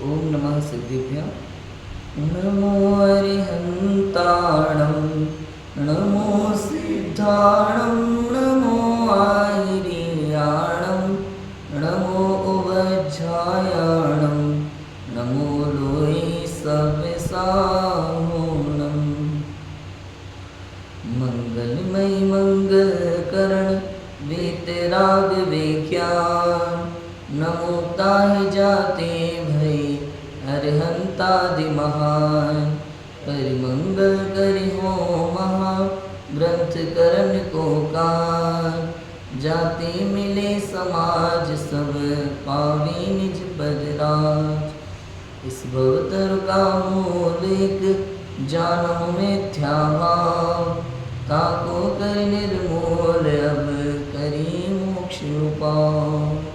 ओम नमः सिद्धिभ्य नमो अरिहन्ताणं नमो सिद्धाणं नमो आयर्याणं नमो उवज्झायाणं नमो लोये सव्यसामूणम् मंगलमय मंगलकरण वीतराग विज्ञान नमो ताहि जाते भय अरिहंतादि महान परिमंगल करि हो महा ग्रंथ करण को कान जाते मिले समाज सब पावे निज पद राज इस भवतर का मूल एक जानो मिथ्या भाव ताको कर निर्मूल अब करी मोक्ष उपाय।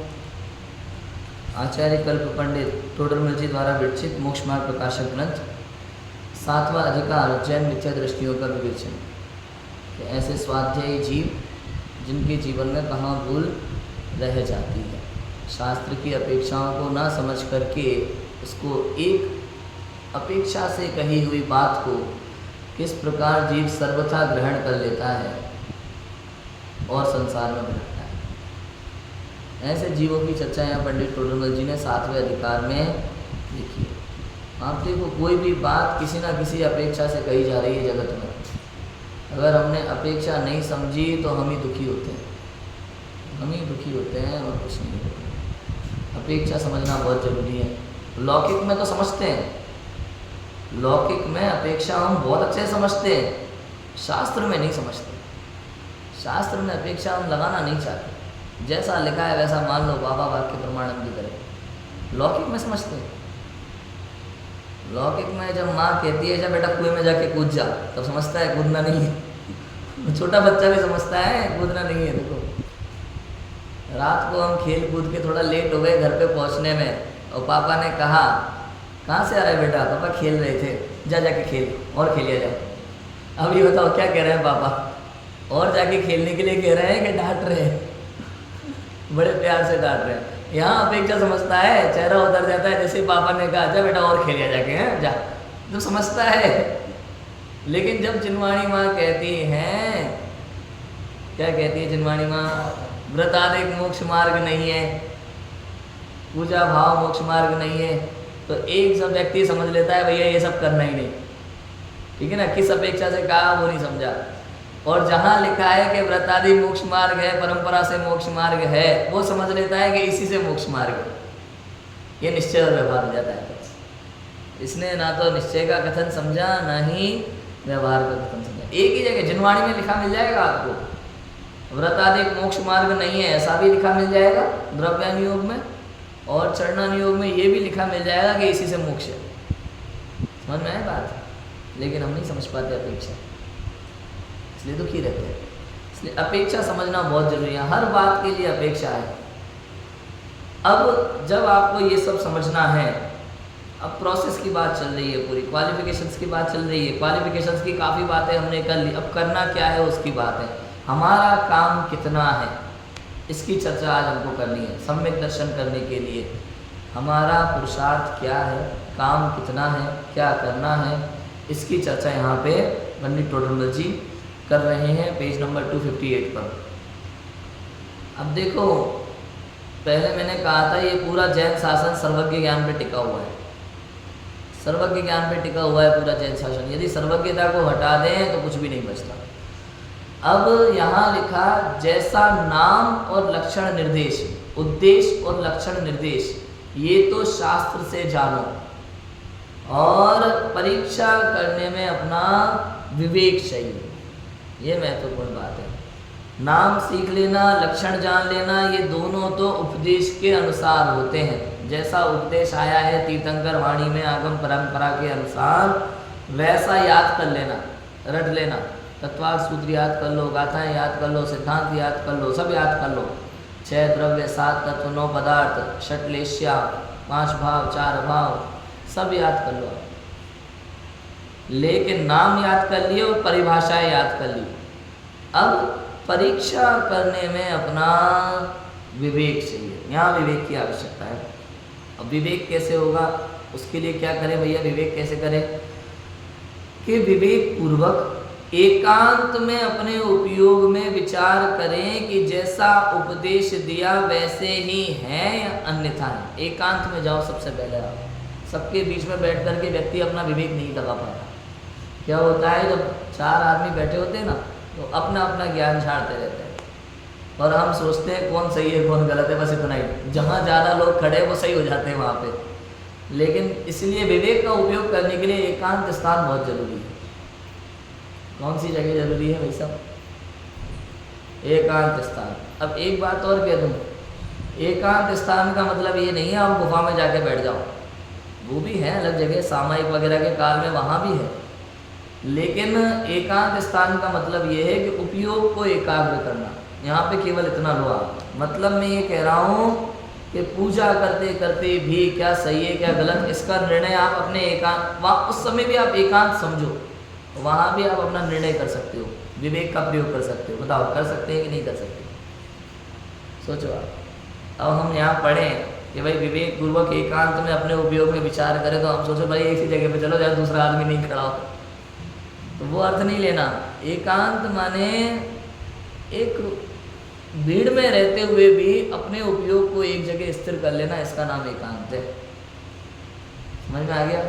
आचार्य कल्प पंडित टोडरमल जी द्वारा विरचित मोक्ष मार्ग प्रकाशक ग्रंथ 7वां अधिकार जैन मिथ्या दृष्टियों का विवेचन। कि ऐसे स्वाध्यायी जीव जिनके जीवन में कहाँ भूल रह जाती है, शास्त्र की अपेक्षाओं को ना समझ करके उसको एक अपेक्षा से कही हुई बात को किस प्रकार जीव सर्वथा ग्रहण कर लेता है और संसार में भटकता है। ऐसे जीवों की चर्चा यहाँ पंडित टोडरमल जी ने 7वें अधिकार में लिखी है। आप देखो, कोई भी बात किसी ना किसी अपेक्षा से कही जा रही है जगत में। अगर हमने अपेक्षा नहीं समझी तो हम ही दुखी होते हैं, हम ही दुखी होते हैं और कुछ नहीं होते। अपेक्षा समझना बहुत जरूरी है। लौकिक में तो समझते हैं, लौकिक में अपेक्षा हम बहुत अच्छे से समझते हैं, शास्त्र में नहीं समझते। शास्त्र में अपेक्षा हम लगाना नहीं चाहते, जैसा लिखा है वैसा मान लो, बाबा वाक्य प्रमाणन भी करें। लौकिक में समझते हैं। लौकिक में जब माँ कहती है जा बेटा कुएं में जाके कूद जा, तब समझता है कूदना नहीं है। छोटा बच्चा भी समझता है कूदना नहीं है। देखो, रात को हम खेल कूद के थोड़ा लेट हो गए घर पे पहुँचने में, और पापा ने कहा कहाँ से आ रहे बेटा? पापा खेल रहे थे। जा जाके खेल और खेलिया जाओ। अब ये बताओ क्या कह रहे हैं पापा? और जाके खेलने के लिए कह रहे हैं कि डांट रहे हैं? बड़े प्यार से डांट रहे हैं। यहाँ अपेक्षा समझता है, चेहरा उतर जाता है जैसे पापा ने कहा जा बेटा और खेलिया जाके, हैं जा, तो समझता है। लेकिन जब जिनवाणी माँ कहती हैं, क्या कहती है जिनवाणी माँ? व्रतादिक मोक्ष मार्ग नहीं है, पूजा भाव मोक्ष मार्ग नहीं है, तो एक सब व्यक्ति समझ लेता है भैया ये सब करना ही नहीं। ठीक है ना? किस अपेक्षा से कहा वो नहीं समझा। और जहाँ लिखा है कि व्रतादि मोक्ष मार्ग है, परंपरा से मोक्ष मार्ग है, वो समझ लेता है कि इसी से मोक्ष मार्ग है। ये निश्चय और व्यवहार हो जाता है। इसने ना तो निश्चय का कथन समझा, ना ही व्यवहार का कथन समझा। एक ही जगह जिनवाणी में लिखा मिल जाएगा आपको, व्रतादिक मोक्ष मार्ग नहीं है, ऐसा भी लिखा मिल जाएगा द्रव्यानुयोग में, और चरणानुयोग में ये भी लिखा मिल जाएगा कि इसी से मोक्ष है। समझ में आए बात? लेकिन हम नहीं समझ पाते अपेक्षा, इसलिए दुखी रहते हैं। इसलिए अपेक्षा समझना बहुत जरूरी है। हर बात के लिए अपेक्षा है। अब जब आपको ये सब समझना है, अब प्रोसेस की बात चल रही है, पूरी क्वालिफिकेशंस की बात चल रही है। क्वालिफिकेशंस की काफ़ी बातें हमने कर ली, अब करना क्या है उसकी बात है। हमारा काम कितना है इसकी चर्चा आज हमको करनी है। सम्यक दर्शन करने के लिए हमारा पुरुषार्थ क्या है, काम कितना है, क्या करना है, इसकी चर्चा यहाँ पे पंडित टोडरमल जी कर रहे हैं पेज नंबर 258 पर। अब देखो, पहले मैंने कहा था ये पूरा जैन शासन सर्वज्ञ ज्ञान पे टिका हुआ है। सर्वज्ञ ज्ञान पे टिका हुआ है पूरा जैन शासन। यदि सर्वज्ञता को हटा दें तो कुछ भी नहीं बचता। अब यहाँ लिखा जैसा नाम और लक्षण निर्देश, उद्देश्य और लक्षण निर्देश ये तो शास्त्र से जानो, और परीक्षा करने में अपना विवेक चाहिए। ये महत्वपूर्ण बात है। नाम सीख लेना, लक्षण जान लेना, ये दोनों तो उपदेश के अनुसार होते हैं। जैसा उपदेश आया है तीर्थंकर वाणी में आगम परंपरा के अनुसार, वैसा याद कर लेना, रट लेना। तत्वार्थ सूत्र याद कर लो, गाथाएं याद कर लो, सिद्धांत याद कर लो, सब याद कर लो। 6 द्रव्य, 7 तत्व, 9 पदार्थ, षटलेश्या, 5 भाव, 4 भाव, सब याद कर लो। लेकिन नाम याद कर लिए और परिभाषाएं याद कर ली। अब परीक्षा करने में अपना विवेक चाहिए। यहाँ विवेक की आवश्यकता है। अब विवेक कैसे होगा? उसके लिए क्या करें भैया, विवेक कैसे करें कि विवेक पूर्वक एकांत में अपने उपयोग में विचार करें कि जैसा उपदेश दिया वैसे ही है या अन्यथा है। एकांत में जाओ सबसे पहले आप। सबके बीच में बैठ करके व्यक्ति अपना विवेक नहीं लगा पाता। क्या होता है, जब 4 आदमी बैठे होते हैं ना, तो अपना अपना ज्ञान झाड़ते रहते हैं और हम सोचते हैं कौन सही है कौन गलत है, बस इतना ही। जहाँ ज़्यादा लोग खड़े हैं वो सही हो जाते हैं वहाँ पे। लेकिन इसलिए विवेक का उपयोग करने के लिए एकांत स्थान बहुत जरूरी है। कौन सी जगह जरूरी है भाई साहब? एकांत स्थान। अब एक बात और कह दूँ, एकांत स्थान का मतलब ये नहीं है आप गुफा में जाके बैठ जाओ, वो भी है अलग जगह, सामायिक वगैरह के काल में वहाँ भी है। लेकिन एकांत स्थान का मतलब ये है कि उपयोग को एकाग्र करना। यहाँ पे केवल इतना लो आप। मतलब मैं ये कह रहा हूँ कि पूजा करते करते भी क्या सही है क्या गलत, इसका निर्णय आप अपने एकांत, वहाँ उस समय भी आप एकांत समझो, वहाँ भी आप अपना निर्णय कर सकते हो, विवेक का प्रयोग कर सकते हो। बताओ कर सकते हैं कि नहीं कर सकते? सोचो आप। अब हम यहाँ पढ़ें कि भाई विवेक पूर्वक एकांत में अपने उपयोग में विचार करें, तो हम सोचो भाई एक ही जगह पे चलो जहाँ दूसरा आदमी नहीं खड़ा हो, तो वो अर्थ नहीं लेना। एकांत माने एक भीड़ में रहते हुए भी अपने उपयोग को एक जगह स्थिर कर लेना, इसका नाम एकांत है। समझ में आ गया?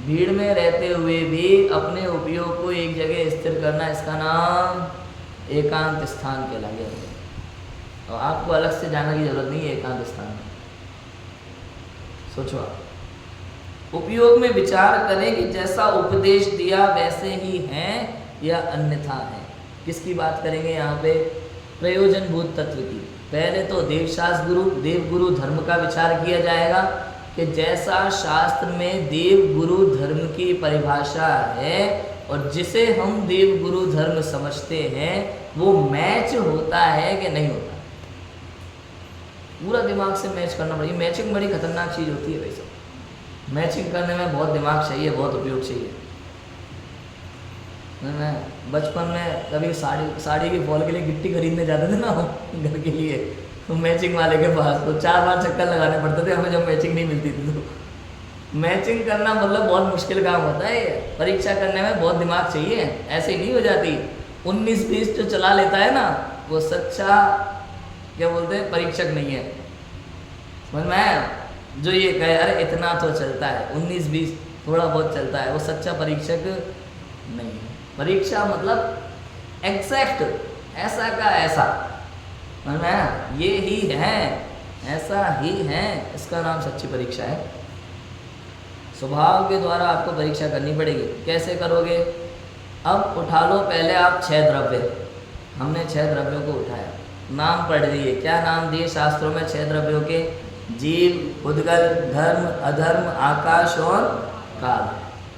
भीड़ में रहते हुए भी अपने उपयोग को एक जगह स्थिर करना, इसका नाम एकांत स्थान कहला गया। और आपको अलग से जाने की जरूरत नहीं है एकांत स्थान में। सोचो आप। उपयोग में विचार करें कि जैसा उपदेश दिया वैसे ही है या अन्यथा है। किसकी बात करेंगे यहाँ पे? प्रयोजनभूत तत्व की। पहले तो देवशास्त्र गुरु देव गुरु धर्म का विचार किया जाएगा कि जैसा शास्त्र में देव गुरु धर्म की परिभाषा है और जिसे हम देव गुरु धर्म समझते हैं वो मैच होता है कि नहीं होता। पूरा दिमाग से मैच करना पड़ेगा। मैचिंग बड़ी खतरनाक चीज़ होती है भाई साहब। मैचिंग करने में बहुत दिमाग चाहिए, बहुत उपयोग चाहिए। मैं बचपन में कभी साड़ी की फॉल के लिए गिट्टी खरीदने जाते थे ना घर के लिए, तो मैचिंग वाले के पास तो 4 बार चक्कर लगाने पड़ते थे हमें जब मैचिंग नहीं मिलती थी। तो मैचिंग करना मतलब बहुत मुश्किल काम होता है। परीक्षा करने में बहुत दिमाग चाहिए, ऐसे ही नहीं हो जाती। 19-20 जो चला लेता है ना वो सच्चा क्या बोलते हैं परीक्षक नहीं है। समझ में आया? जो ये कहे अरे इतना तो चलता है, 19-20 थोड़ा बहुत चलता है, वो सच्चा परीक्षक नहीं है। परीक्षा मतलब एग्जैक्ट, ऐसा का ऐसा। समझ में आया? ये ही है, ऐसा ही है, इसका नाम सच्ची परीक्षा है। स्वभाव के द्वारा आपको परीक्षा करनी पड़ेगी। कैसे करोगे? अब उठा लो पहले आप 6 द्रव्य। हमने 6 द्रव्यों को उठाया, नाम पढ़ दिए। क्या नाम दिए शास्त्रों में 6 द्रव्यों के? जीव, उद्गल, धर्म, अधर्म, आकाश और काल।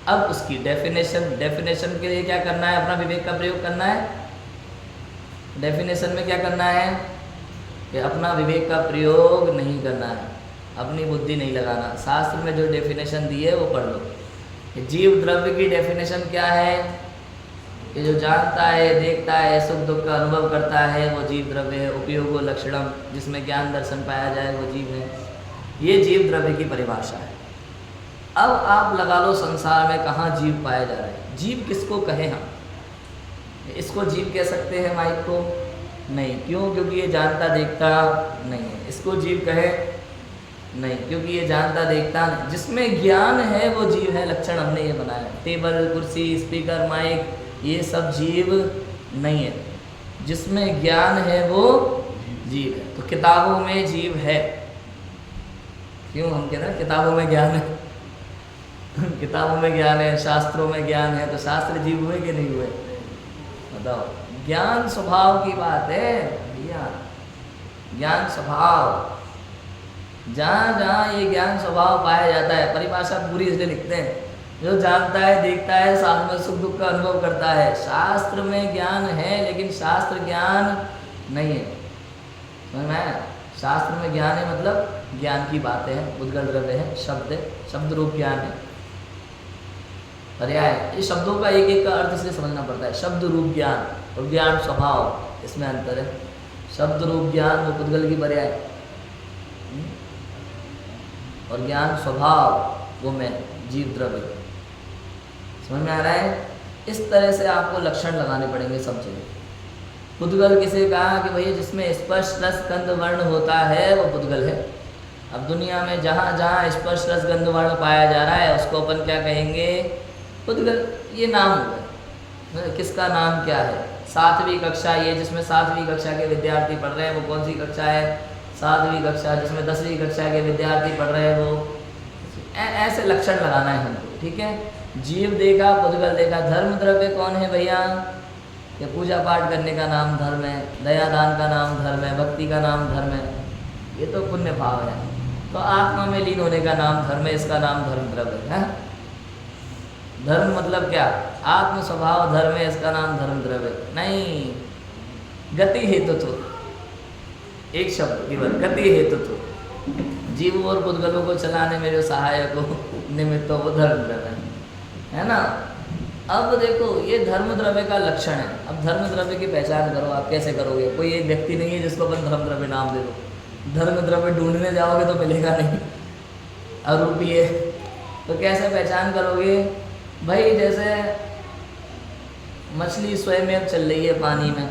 अब उसकी डेफिनेशन के लिए क्या करना है? अपना विवेक का प्रयोग करना है। डेफिनेशन में क्या करना है कि अपना विवेक का प्रयोग नहीं करना है, अपनी बुद्धि नहीं लगाना। शास्त्र में जो डेफिनेशन दी है वो पढ़ लो। जीव द्रव्य की डेफिनेशन क्या है कि जो जानता है, देखता है, सुख दुख का अनुभव करता है वो जीव द्रव्य है। उपयोगो लक्षणम, जिसमें ज्ञान दर्शन पाया जाए वो जीव है। ये जीव द्रव्य की परिभाषा है। अब आप लगा लो संसार में कहाँ जीव पाया जा रहा है। जीव किसको कहें हम? इसको जीव कह सकते हैं माइक को? नहीं। क्यों? क्योंकि ये जानता देखता नहीं है। इसको जीव कहे? नहीं, क्योंकि ये जानता देखता नहीं। जिसमें ज्ञान है वो जीव है। लक्षण हमने ये बनाया। टेबल, कुर्सी, स्पीकर, माइक, ये सब जीव नहीं है। जिसमें ज्ञान है वो जीव है। तो किताबों में जीव है। क्यों हम कहते हैं किताबों में ज्ञान है? किताबों में ज्ञान है, शास्त्रों में ज्ञान है, तो शास्त्र जीव हुए कि नहीं हुए? बताओ। ज्ञान स्वभाव की बात है भैया। ज्ञान स्वभाव, जहाँ जहाँ ये ज्ञान स्वभाव पाया जाता है, परिभाषा पूरी इसलिए लिखते हैं, जो जानता है, देखता है, साथ में सुख दुख का अनुभव करता है। शास्त्र में ज्ञान है लेकिन शास्त्र ज्ञान नहीं है। समझ में आया? शास्त्र में ज्ञान है मतलब ज्ञान की बातें हैं, उद्गल द्रव्य है, शब्द है, शब्द रूप ज्ञान है। पर्याय, ये शब्दों का एक एक का अर्थ इसलिए समझना पड़ता है। शब्द रूप ज्ञान और ज्ञान स्वभाव, इसमें अंतर है। शब्द रूप ज्ञान वो उद्गल की पर्याय। और ज्ञान स्वभाव वो मैं, जीव द्रव्य। समझ में आ रहा है? इस तरह से आपको लक्षण लगाने पड़ेंगे सब जगह। पुद्गल किसे कहा कि भैया जिसमें स्पर्श रस गंध वर्ण होता है वो पुद्गल है। अब दुनिया में जहाँ जहाँ स्पर्श रस गंध वर्ण पाया जा रहा है उसको अपन क्या कहेंगे? पुद्गल। ये नाम हुआ, किसका नाम क्या है? 7वीं कक्षा, ये जिसमें 7वीं कक्षा के विद्यार्थी पढ़ रहे हैं वो कौन सी कक्षा है? 7वीं कक्षा। जिसमें 10वीं कक्षा के विद्यार्थी पढ़ रहे हैं वो ऐसे लक्षण लगाना है हमको, ठीक है? जीव देखा, पुद्गल देखा। धर्म द्रव्य कौन है भैया? ये पूजा पाठ करने का नाम धर्म है, दया दान का नाम धर्म है, भक्ति का नाम धर्म है, ये तो पुण्य भाव है। तो आत्मा में लीन होने का नाम धर्म है, इसका नाम धर्म द्रव्य है। धर्म मतलब क्या? आत्म स्वभाव धर्म है, इसका नाम धर्म द्रव्य नहीं। गति हेतुत्व, एक शब्द केवल, गति हेतुत्व। जीवों और पुद्गलों को चलाने में जो सहायक हो, निमित्त हो, वो धर्म द्रव्य है ना। अब देखो ये धर्म द्रव्य का लक्षण है। अब धर्म द्रव्य की पहचान करो, आप कैसे करोगे? कोई एक व्यक्ति नहीं है जिसको अपन धर्म द्रव्य नाम दे दो। धर्म द्रव्य ढूंढने जाओगे तो मिलेगा नहीं, अरूपी है। तो कैसे पहचान करोगे भाई? जैसे मछली स्वयं अब चल रही है पानी में,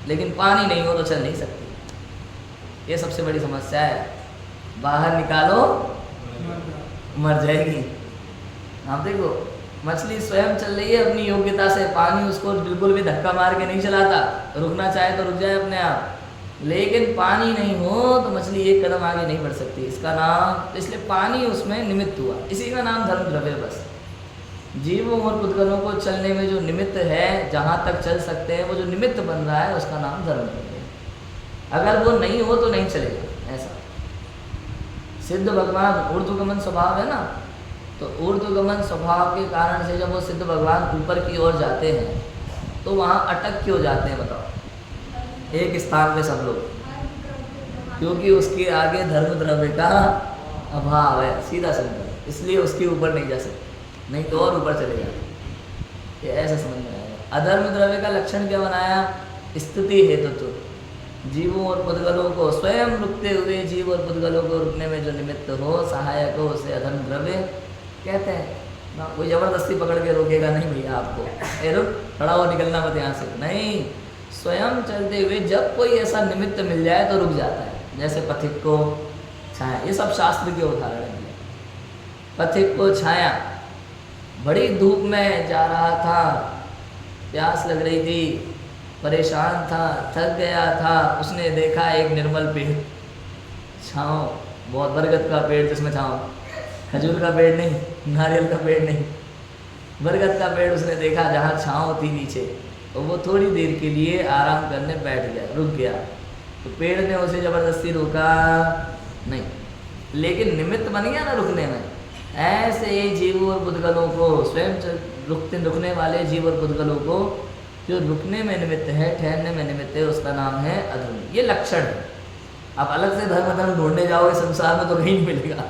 लेकिन पानी नहीं हो तो चल नहीं सकती। ये सबसे बड़ी समस्या है। बाहर निकालो मर जाएगी। आप देखो मछली स्वयं चल रही है अपनी योग्यता से, पानी उसको बिल्कुल भी धक्का मार के नहीं चलाता, रुकना चाहे तो रुक जाए अपने आप। लेकिन पानी नहीं हो तो मछली एक कदम आगे नहीं बढ़ सकती। इसका नाम, इसलिए पानी उसमें निमित्त हुआ, इसी का नाम धर्म द्रव्य। बस जीवों और पुद्गलों को चलने में जो निमित्त है, जहाँ तक चल सकते हैं, वो जो निमित्त बन रहा है उसका नाम धर्म द्रव्य है। अगर वो नहीं हो तो नहीं चलेगा। ऐसा सिद्ध भगवान ऊर्ध्वगमन स्वभाव है ना, तो ऊर्ध्वगमन स्वभाव के कारण से जब वो सिद्ध भगवान ऊपर की ओर जाते हैं तो वहाँ अटक क्यों जाते हैं बताओ? एक स्थान पे सब लोग, क्योंकि उसके आगे धर्म द्रव्य का अभाव है, सीधा सिंपल। इसलिए उसके ऊपर नहीं जा सकते, नहीं तो और ऊपर चले जाते। ये ऐसा समझ में आएगा। अधर्म द्रव्य का लक्षण क्या बनाया? स्थिति हेतुत्व। जीवों और पुद्गलों को स्वयं रुकते हुए, जीव और पुद्गलों को रुकने में जो निमित्त हो, सहायक हो, उसे अधर्म द्रव्य कहते हैं ना। कोई ज़बरदस्ती पकड़ के रोकेगा नहीं भैया आपको, ए रुक, खड़ा हो, निकलना मत यहाँ से, नहीं। स्वयं चलते हुए जब कोई ऐसा निमित्त मिल जाए तो रुक जाता है। जैसे पथिक को छाया, ये सब शास्त्र के उदाहरण हैं। पथिक को छाया, बड़ी धूप में जा रहा था, प्यास लग रही थी, परेशान था, थक गया था। उसने देखा एक निर्मल पेड़, छाँव, बहुत, बरगद का पेड़ जिसमें छाँव, खजूर का पेड़ नहीं, नारियल का पेड़ नहीं, बरगद का पेड़ उसने देखा जहाँ छाँव थी नीचे। तो वो थोड़ी देर के लिए आराम करने बैठ गया, रुक गया। तो पेड़ ने उसे ज़बरदस्ती रोका नहीं, लेकिन निमित्त बन गया ना रुकने में। ऐसे ही जीव और पुद्गलों को, स्वयं रुकने वाले जीव और पुद्गलों को जो रुकने में निमित्त है, ठहरने में निमित्त है, उसका नाम है अधर्म। ये लक्षण है। आप अलग से धर्म धर्म ढूंढने जाओगे संसार में तो कहीं नहीं मिलेगा।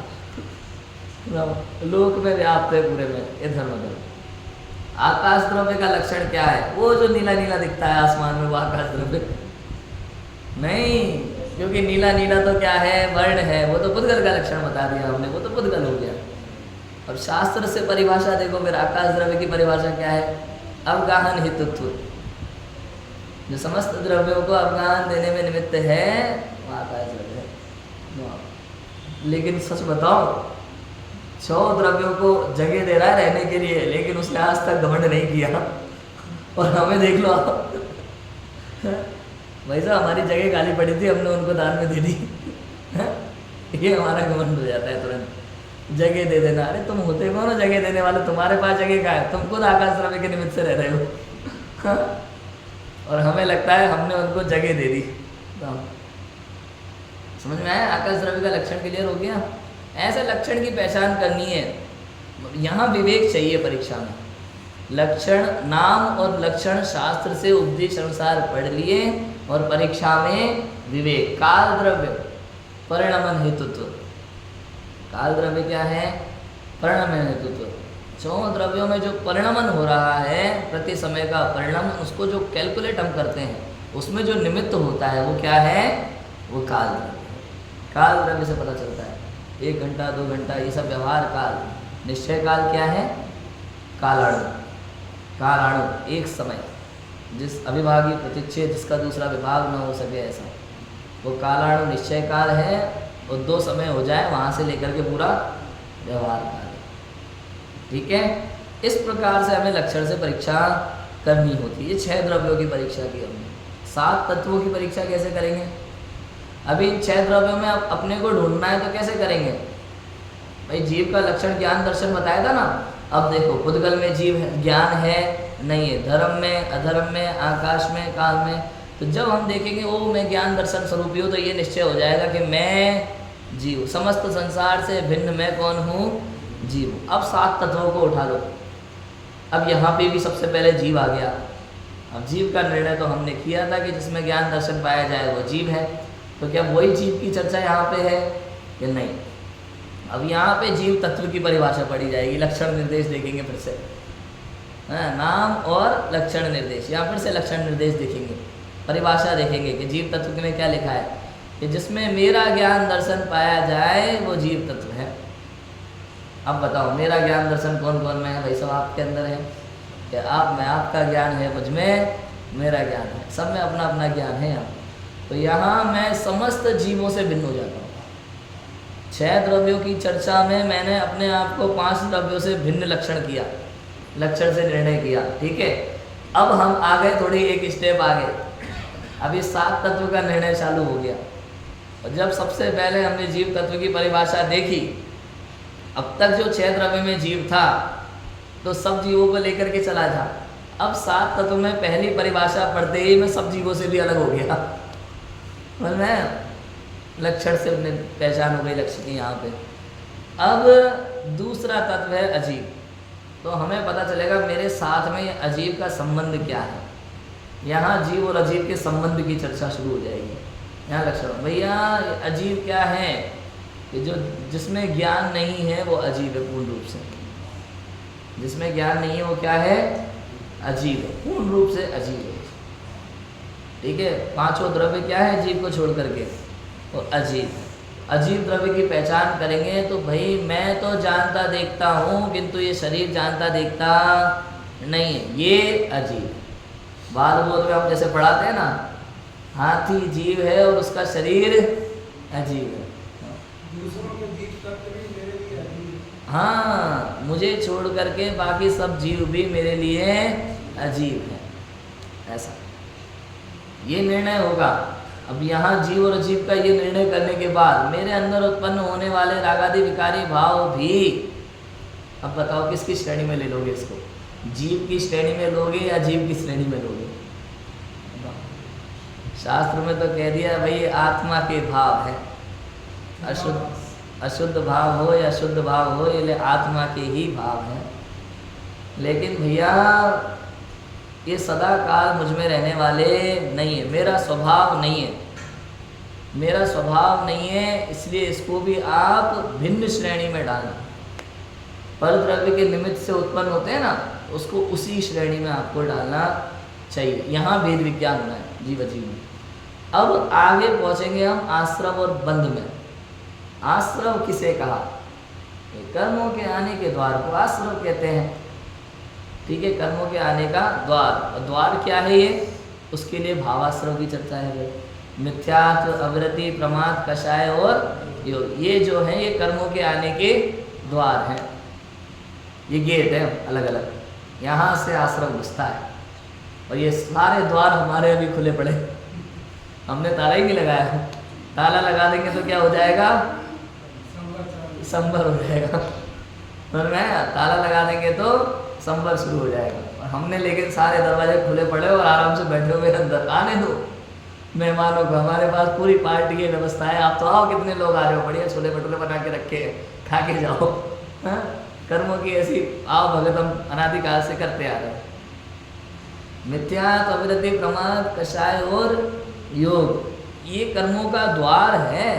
लोक में व्याप्त है पूरे में ये धर्म धर्म। आकाश द्रव्य का लक्षण क्या है? वो जो नीला नीला दिखता है आसमान में, वो आकाश द्रव्य नहीं, क्योंकि नीला नीला तो क्या है? वर्ण है। वो तो पुद्गल का लक्षण बता दिया हमने, वो तो पुद्गल हो गया। और शास्त्र से परिभाषा देखो फिर, आकाश द्रव्य की परिभाषा क्या है? अवगाहन हेतुत्व। जो समस्त द्रव्यों को अवगाहन देने में निमित्त है वो आकाश द्रव्य है। लेकिन सच बताओ, 100 द्रव्यों को जगह दे रहा है रहने के लिए, लेकिन उसने आज तक घमंड नहीं किया। और हमें देख लो आप, भाई साहब हमारी जगह खाली पड़ी थी, हमने उनको दान में दे दी। ये हमारा घमंड हो जाता है तुरंत, जगह दे देना। अरे तुम होते कौन हो जगह देने वाले? तुम्हारे पास जगह का है? तुम खुद आकाश द्रव्य के निमित्त से रह रहे हो। और हमें लगता है हमने उनको जगह दे दी। तो समझ में आया? आकाश द्रव्य का लक्षण क्लियर हो गया। ऐसे लक्षण की पहचान करनी है। यहाँ विवेक चाहिए परीक्षा में। लक्षण, नाम और लक्षण शास्त्र से उपदेश अनुसार पढ़ लिए, और परीक्षा में विवेक। काल द्रव्य परिणमन हेतुत्व। काल द्रव्य क्या है? परिणमन हेतुत्व। 4 द्रव्यों में जो परिणमन हो रहा है, प्रति समय का परिणाम, उसको जो कैलकुलेट हम करते हैं, उसमें जो निमित्त होता है वो क्या है? वो काल द्रव्य। काल द्रव्य से पता चलता है। 1 घंटा 2 घंटा, ये सब व्यवहार काल। निश्चय काल क्या है? कालाणु। कालाणु एक समय, जिस अविभागी प्रतिच्छेद जिसका दूसरा विभाग न हो सके ऐसा, वो कालाणु निश्चय काल है। और 2 समय हो जाए वहाँ से लेकर के पूरा व्यवहार काल। ठीक है, इस प्रकार से हमें लक्षण से परीक्षा करनी होती है। ये 6 द्रव्यों की परीक्षा की हमने। 7 तत्वों की परीक्षा कैसे करेंगे? अभी इन 6 द्रव्यों में अपने को ढूंढना है तो कैसे करेंगे भाई? जीव का लक्षण ज्ञान दर्शन बताया था ना। अब देखो, पुद्गल में जीव है, ज्ञान है नहीं है, धर्म में, अधर्म में, आकाश में, काल में। तो जब हम देखेंगे ओ मैं ज्ञान दर्शन स्वरूपी हूँ, तो ये निश्चय हो जाएगा कि मैं जीव, समस्त संसार से भिन्न मैं कौन हूँ? जीव। अब 7 तत्वों को उठा लो। अब यहाँ पे भी सबसे पहले जीव आ गया। अब जीव का निर्णय तो हमने किया था कि जिसमें ज्ञान दर्शन पाया जाए वो जीव है। तो क्या वही जीव की चर्चा यहाँ पे है कि नहीं? अब यहाँ पे जीव तत्व की परिभाषा पढ़ी जाएगी, लक्षण निर्देश देखेंगे फिर से। नाम और लक्षण निर्देश, यहाँ फिर से लक्षण निर्देश देखेंगे, परिभाषा देखेंगे कि जीव तत्व में क्या लिखा है कि जिसमें मेरा ज्ञान दर्शन पाया जाए वो जीव तत्व है। अब बताओ, मेरा ज्ञान दर्शन कौन कौन में है भाई? सब आपके अंदर है कि आप में आपका ज्ञान है, मुझ में मेरा ज्ञान है, सब में अपना अपना ज्ञान है यहाँ। तो यहाँ मैं समस्त जीवों से भिन्न हो जाता हूँ। 6 द्रव्यों की चर्चा में मैंने अपने आप को 5 द्रव्यों से भिन्न लक्षण किया, लक्षण से निर्णय किया। ठीक है, अब हम आ गए थोड़ी एक स्टेप आगे। अभी 7 तत्व का निर्णय चालू हो गया। और जब सबसे पहले हमने जीव तत्व की परिभाषा देखी, अब तक जो 6 द्रव्य में जीव था तो सब जीवों को लेकर के चला जा। अब 7 तत्व में पहली परिभाषा पढ़ते ही मैं सब जीवों से भी अलग हो गया। मैं लक्षण से पहचान हो गई लक्षण की यहाँ पे। अब दूसरा तत्व है अजीब। तो हमें पता चलेगा मेरे साथ में अजीब का संबंध क्या है। यहाँ जीव और अजीब के संबंध की चर्चा शुरू हो जाएगी। यहाँ लक्षण भैया अजीब क्या है कि जो जिसमें ज्ञान नहीं है वो अजीब है पूर्ण रूप से। जिसमें ज्ञान नहीं है वो क्या है? अजीब है, पूर्ण रूप से अजीब है। ठीक है, 5 द्रव्य क्या है जीव को छोड़ करके? वो अजीब है। अजीब द्रव्य की पहचान करेंगे तो भाई मैं तो जानता देखता हूँ किंतु ये शरीर जानता देखता नहीं है, ये अजीब। बाल बोध में हम जैसे पढ़ाते हैं ना, हाथी जीव है और उसका शरीर अजीब है। हाँ, मुझे छोड़ करके बाकी सब जीव भी मेरे लिए अजीब है, ऐसा ये निर्णय होगा। अब यहाँ जीव और अजीब का ये निर्णय करने के बाद मेरे अंदर उत्पन्न होने वाले रागादि विकारी भाव भी, अब बताओ किसकी श्रेणी में ले लोगे इसको? जीव की श्रेणी में लोगे या जीव की श्रेणी में लोगे? शास्त्र में तो कह दिया भाई आत्मा के भाव है, अशुद्ध भाव हो या शुद्ध भाव हो, ये आत्मा के ही भाव हैं। लेकिन भैया ये सदा काल मुझ में रहने वाले नहीं है, मेरा स्वभाव नहीं है, मेरा स्वभाव नहीं है, इसलिए इसको भी आप भिन्न श्रेणी में डालना। पर द्रव्य के निमित्त से उत्पन्न होते हैं ना, उसको उसी श्रेणी में आपको डालना चाहिए। यहाँ भेद विज्ञान होना है जीव अजीव में। अब आगे पहुँचेंगे हम आश्रव और बंध में। आश्रव किसे कहा? कर्मों के आने के द्वार को आश्रव कहते हैं। ठीक है, कर्मों के आने का द्वार। और द्वार क्या है ये? उसके लिए भावाश्रव की चर्चा है। मिथ्यात्व, अवृत्ति, प्रमाद, कषाय और योग, ये जो है ये कर्मों के आने के द्वार हैं। ये गेट है अलग अलग, यहाँ से आश्रव घुसता है। और ये सारे द्वार हमारे अभी खुले पड़े, हमने ताला ही नहीं लगाया। ताला लगा देंगे तो क्या हो जाएगा? संभर हो जाएगा। और मैं ताला लगा देंगे तो संभर शुरू हो जाएगा। और हमने लेकिन सारे दरवाजे खुले पड़े और आराम से बैठे हुए अंदर। आने दो मेहमानों को, हमारे पास पूरी पार्टी की व्यवस्था है। आप तो आओ, कितने लोग आ रहे हो, बढ़िया छोले भटूरे बना के रखे, खा के जाओ। हाँ, कर्मों की ऐसी आओ भगत हम अनादिकाल से करते आ रहे हैं। मिथ्या, अविरति, प्रमाद, कषाय और योग, ये कर्मों का द्वार है।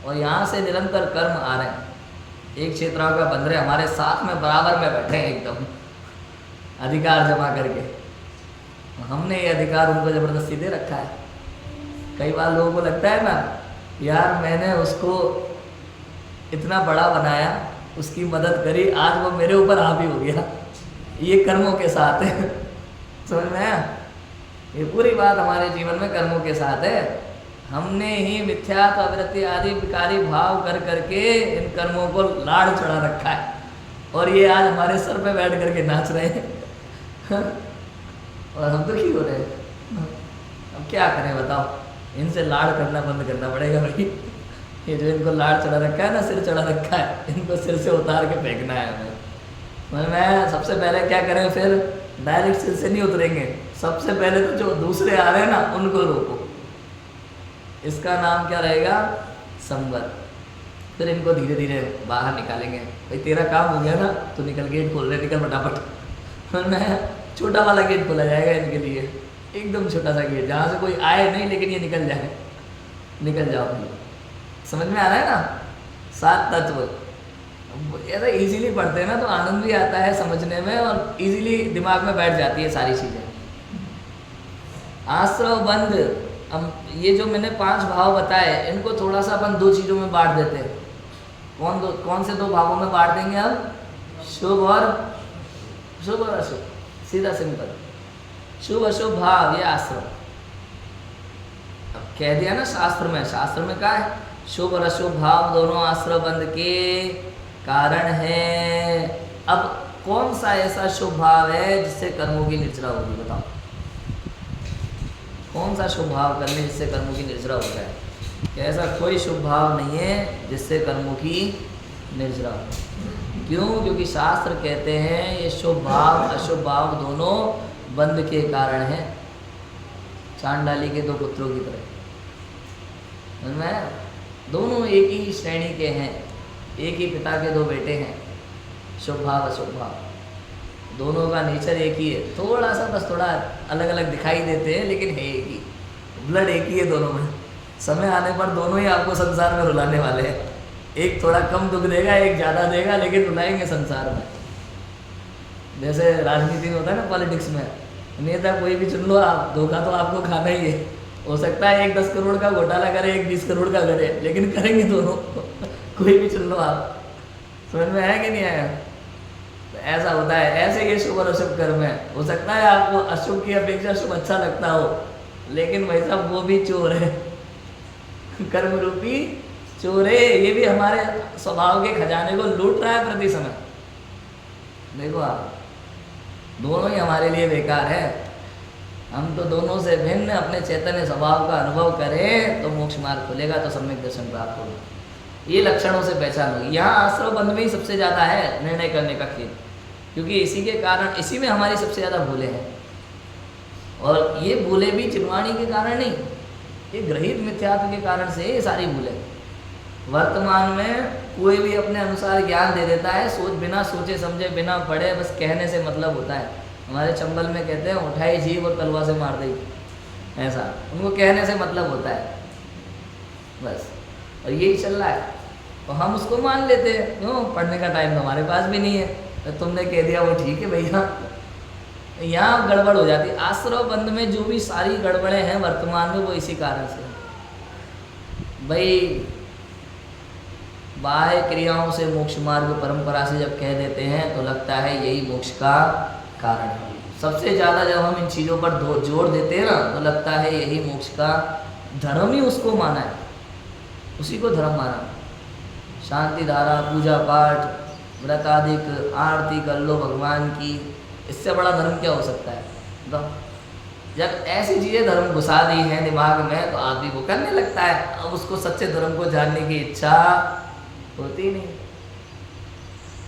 और यहाँ से निरंतर कर्म आ रहे हैं। एक क्षेत्र का बंदरे हमारे साथ में बराबर में बैठे हैं, एकदम अधिकार जमा करके। हमने ये अधिकार उनको जबरदस्ती दे रखा है। कई बार लोगों को लगता है ना, यार मैंने उसको इतना बड़ा बनाया, उसकी मदद करी, आज वो मेरे ऊपर हावी हो गया। ये कर्मों के साथ है। समझ में आया? ये पूरी बात हमारे जीवन में कर्मों के साथ है। हमने ही मिथ्यात्व, अवृत्ति आदि विकारी भाव कर करके इन कर्मों को लाड़ चढ़ा रखा है, और ये आज हमारे सर पे बैठ करके नाच रहे हैं। और हम दुखी हो रहे हैं। अब क्या करें बताओ? इनसे लाड़ करना बंद करना पड़ेगा भाई। ये जो इनको लाड़ चढ़ा रखा है ना, सिर चढ़ा रखा है, इनको सिर से उतार के फेंकना है हमें। मैं सबसे पहले क्या करें? फिर डायरेक्ट सिर से नहीं उतरेंगे, सबसे पहले तो जो दूसरे आ रहे हैं ना उनको रोको। इसका नाम क्या रहेगा? संवर। फिर इनको धीरे धीरे बाहर निकालेंगे। भाई तेरा काम हो गया ना, तो निकल, गेट खोल रहे, निकल फटाफट। वरना छोटा वाला गेट खोला जाएगा इनके लिए, एकदम छोटा सा गेट, जहाँ से कोई आए नहीं लेकिन ये निकल जाए। निकल जाओ। समझ में आ रहा है ना? 7 तत्व ऐसा इजीली पढ़ते हैं ना, तो आनंद भी आता है समझने में, और इजीली दिमाग में बैठ जाती है सारी चीज़ें। आश्रव बंध, ये जो मैंने 5 भाव बताए, इनको थोड़ा सा अपन 2 चीज़ों में बांट देते हैं। कौन से 2 भावों में बांट देंगे अब? शुभ और अशुभ। सीधा सिंपल। शुभ अशुभ भाव, ये आश्रम। अब कह दिया ना शास्त्र में क्या है? शुभ और अशुभ भाव दोनों आश्रय बंध के कारण है। अब कौन सा ऐसा शुभ भाव है जिससे कर्मों की निर्जरा होगी? बताओ, कौन सा शुभ भाव करने जिससे कर्मों की निर्जरा हो जाए? ऐसा कोई शुभ भाव नहीं है जिससे कर्मों की निर्जरा हो। क्यों? क्योंकि शास्त्र कहते हैं ये शुभ भाव अशुभ भाव दोनों बंध के कारण हैं। चांडाली के 2 पुत्रों की तरह, समझ में आया? दोनों एक ही श्रेणी के हैं, एक ही पिता के 2 बेटे हैं। शुभ भाव अशुभ भाव दोनों का नेचर एक ही है, थोड़ा सा बस थोड़ा अलग अलग दिखाई देते हैं, लेकिन है एक ही, ब्लड एक ही है दोनों में। समय आने पर दोनों ही आपको संसार में रुलाने वाले हैं। एक थोड़ा कम दुख देगा, एक ज़्यादा देगा, लेकिन रुलाएंगे संसार में। जैसे राजनीति में होता है ना, पॉलिटिक्स में, नेता कोई भी चुन लो आप, धोखा तो आपको खाना ही है। हो सकता है एक 10 करोड़ का घोटाला करे, एक 20 करोड़ का करे, लेकिन करेंगे दोनों। कोई भी चुन लो आप। समझ में आया कि नहीं आया? तो ऐसा होता है। ऐसे ये शुभ और अशुभ कर्म है। हो सकता है आपको अशुभ की अपेक्षा शुभ अच्छा लगता हो, लेकिन भाई साहब वो भी चोर है। कर्म रूपी चोर है, ये भी हमारे स्वभाव के खजाने को लूट रहा है प्रति समय। देखो आप, दोनों ही हमारे लिए बेकार है। हम तो दोनों से भिन्न अपने चैतन्य स्वभाव का अनुभव करें तो मोक्ष मार्ग खुलेगा, तो सम्यक दर्शन प्राप्त होगा। ये लक्षणों से पहचान होगी। यहाँ आश्रव बंध में ही सबसे ज़्यादा है निर्णय करने का खेल, क्योंकि इसी के कारण, इसी में हमारी सबसे ज़्यादा भूलें हैं। और ये भूलें भी चिन्वाणी के कारण नहीं, ये ग्रहित मिथ्यात्व के कारण से ये सारी भूलें। वर्तमान में कोई भी अपने अनुसार ज्ञान दे देता है, बिना सोचे समझे, बिना पढ़े, बस कहने से मतलब होता है। हमारे चंबल में कहते हैं उठाई जीव और तलवा से मार दी, ऐसा उनको कहने से मतलब होता है बस। और यही चल रहा है, और हम उसको मान लेते हैं। क्यों? पढ़ने का टाइम तो हमारे पास भी नहीं है, तो तुमने कह दिया वो ठीक है भैया। यहाँ गड़बड़ हो जाती है। आश्रव बंध में जो भी सारी गड़बड़ें हैं वर्तमान में, वो इसी कारण से। भाई बाह्य क्रियाओं से मोक्ष मार्ग परंपरा से जब कह देते हैं तो लगता है यही मोक्ष का कारण है। सबसे ज़्यादा जब हम इन चीज़ों पर जोर देते हैं ना, तो लगता है यही मोक्ष का धर्म ही उसको माना है, उसी को धर्म माना। शांति धारा, पूजा पाठ, व्रताधिक, आरती कर लो भगवान की, इससे बड़ा धर्म क्या हो सकता है? तो जब ऐसी चीज़ें धर्म घुसा दी हैं दिमाग में, तो आदमी वो करने लगता है। अब उसको सच्चे धर्म को जानने की इच्छा होती नहीं।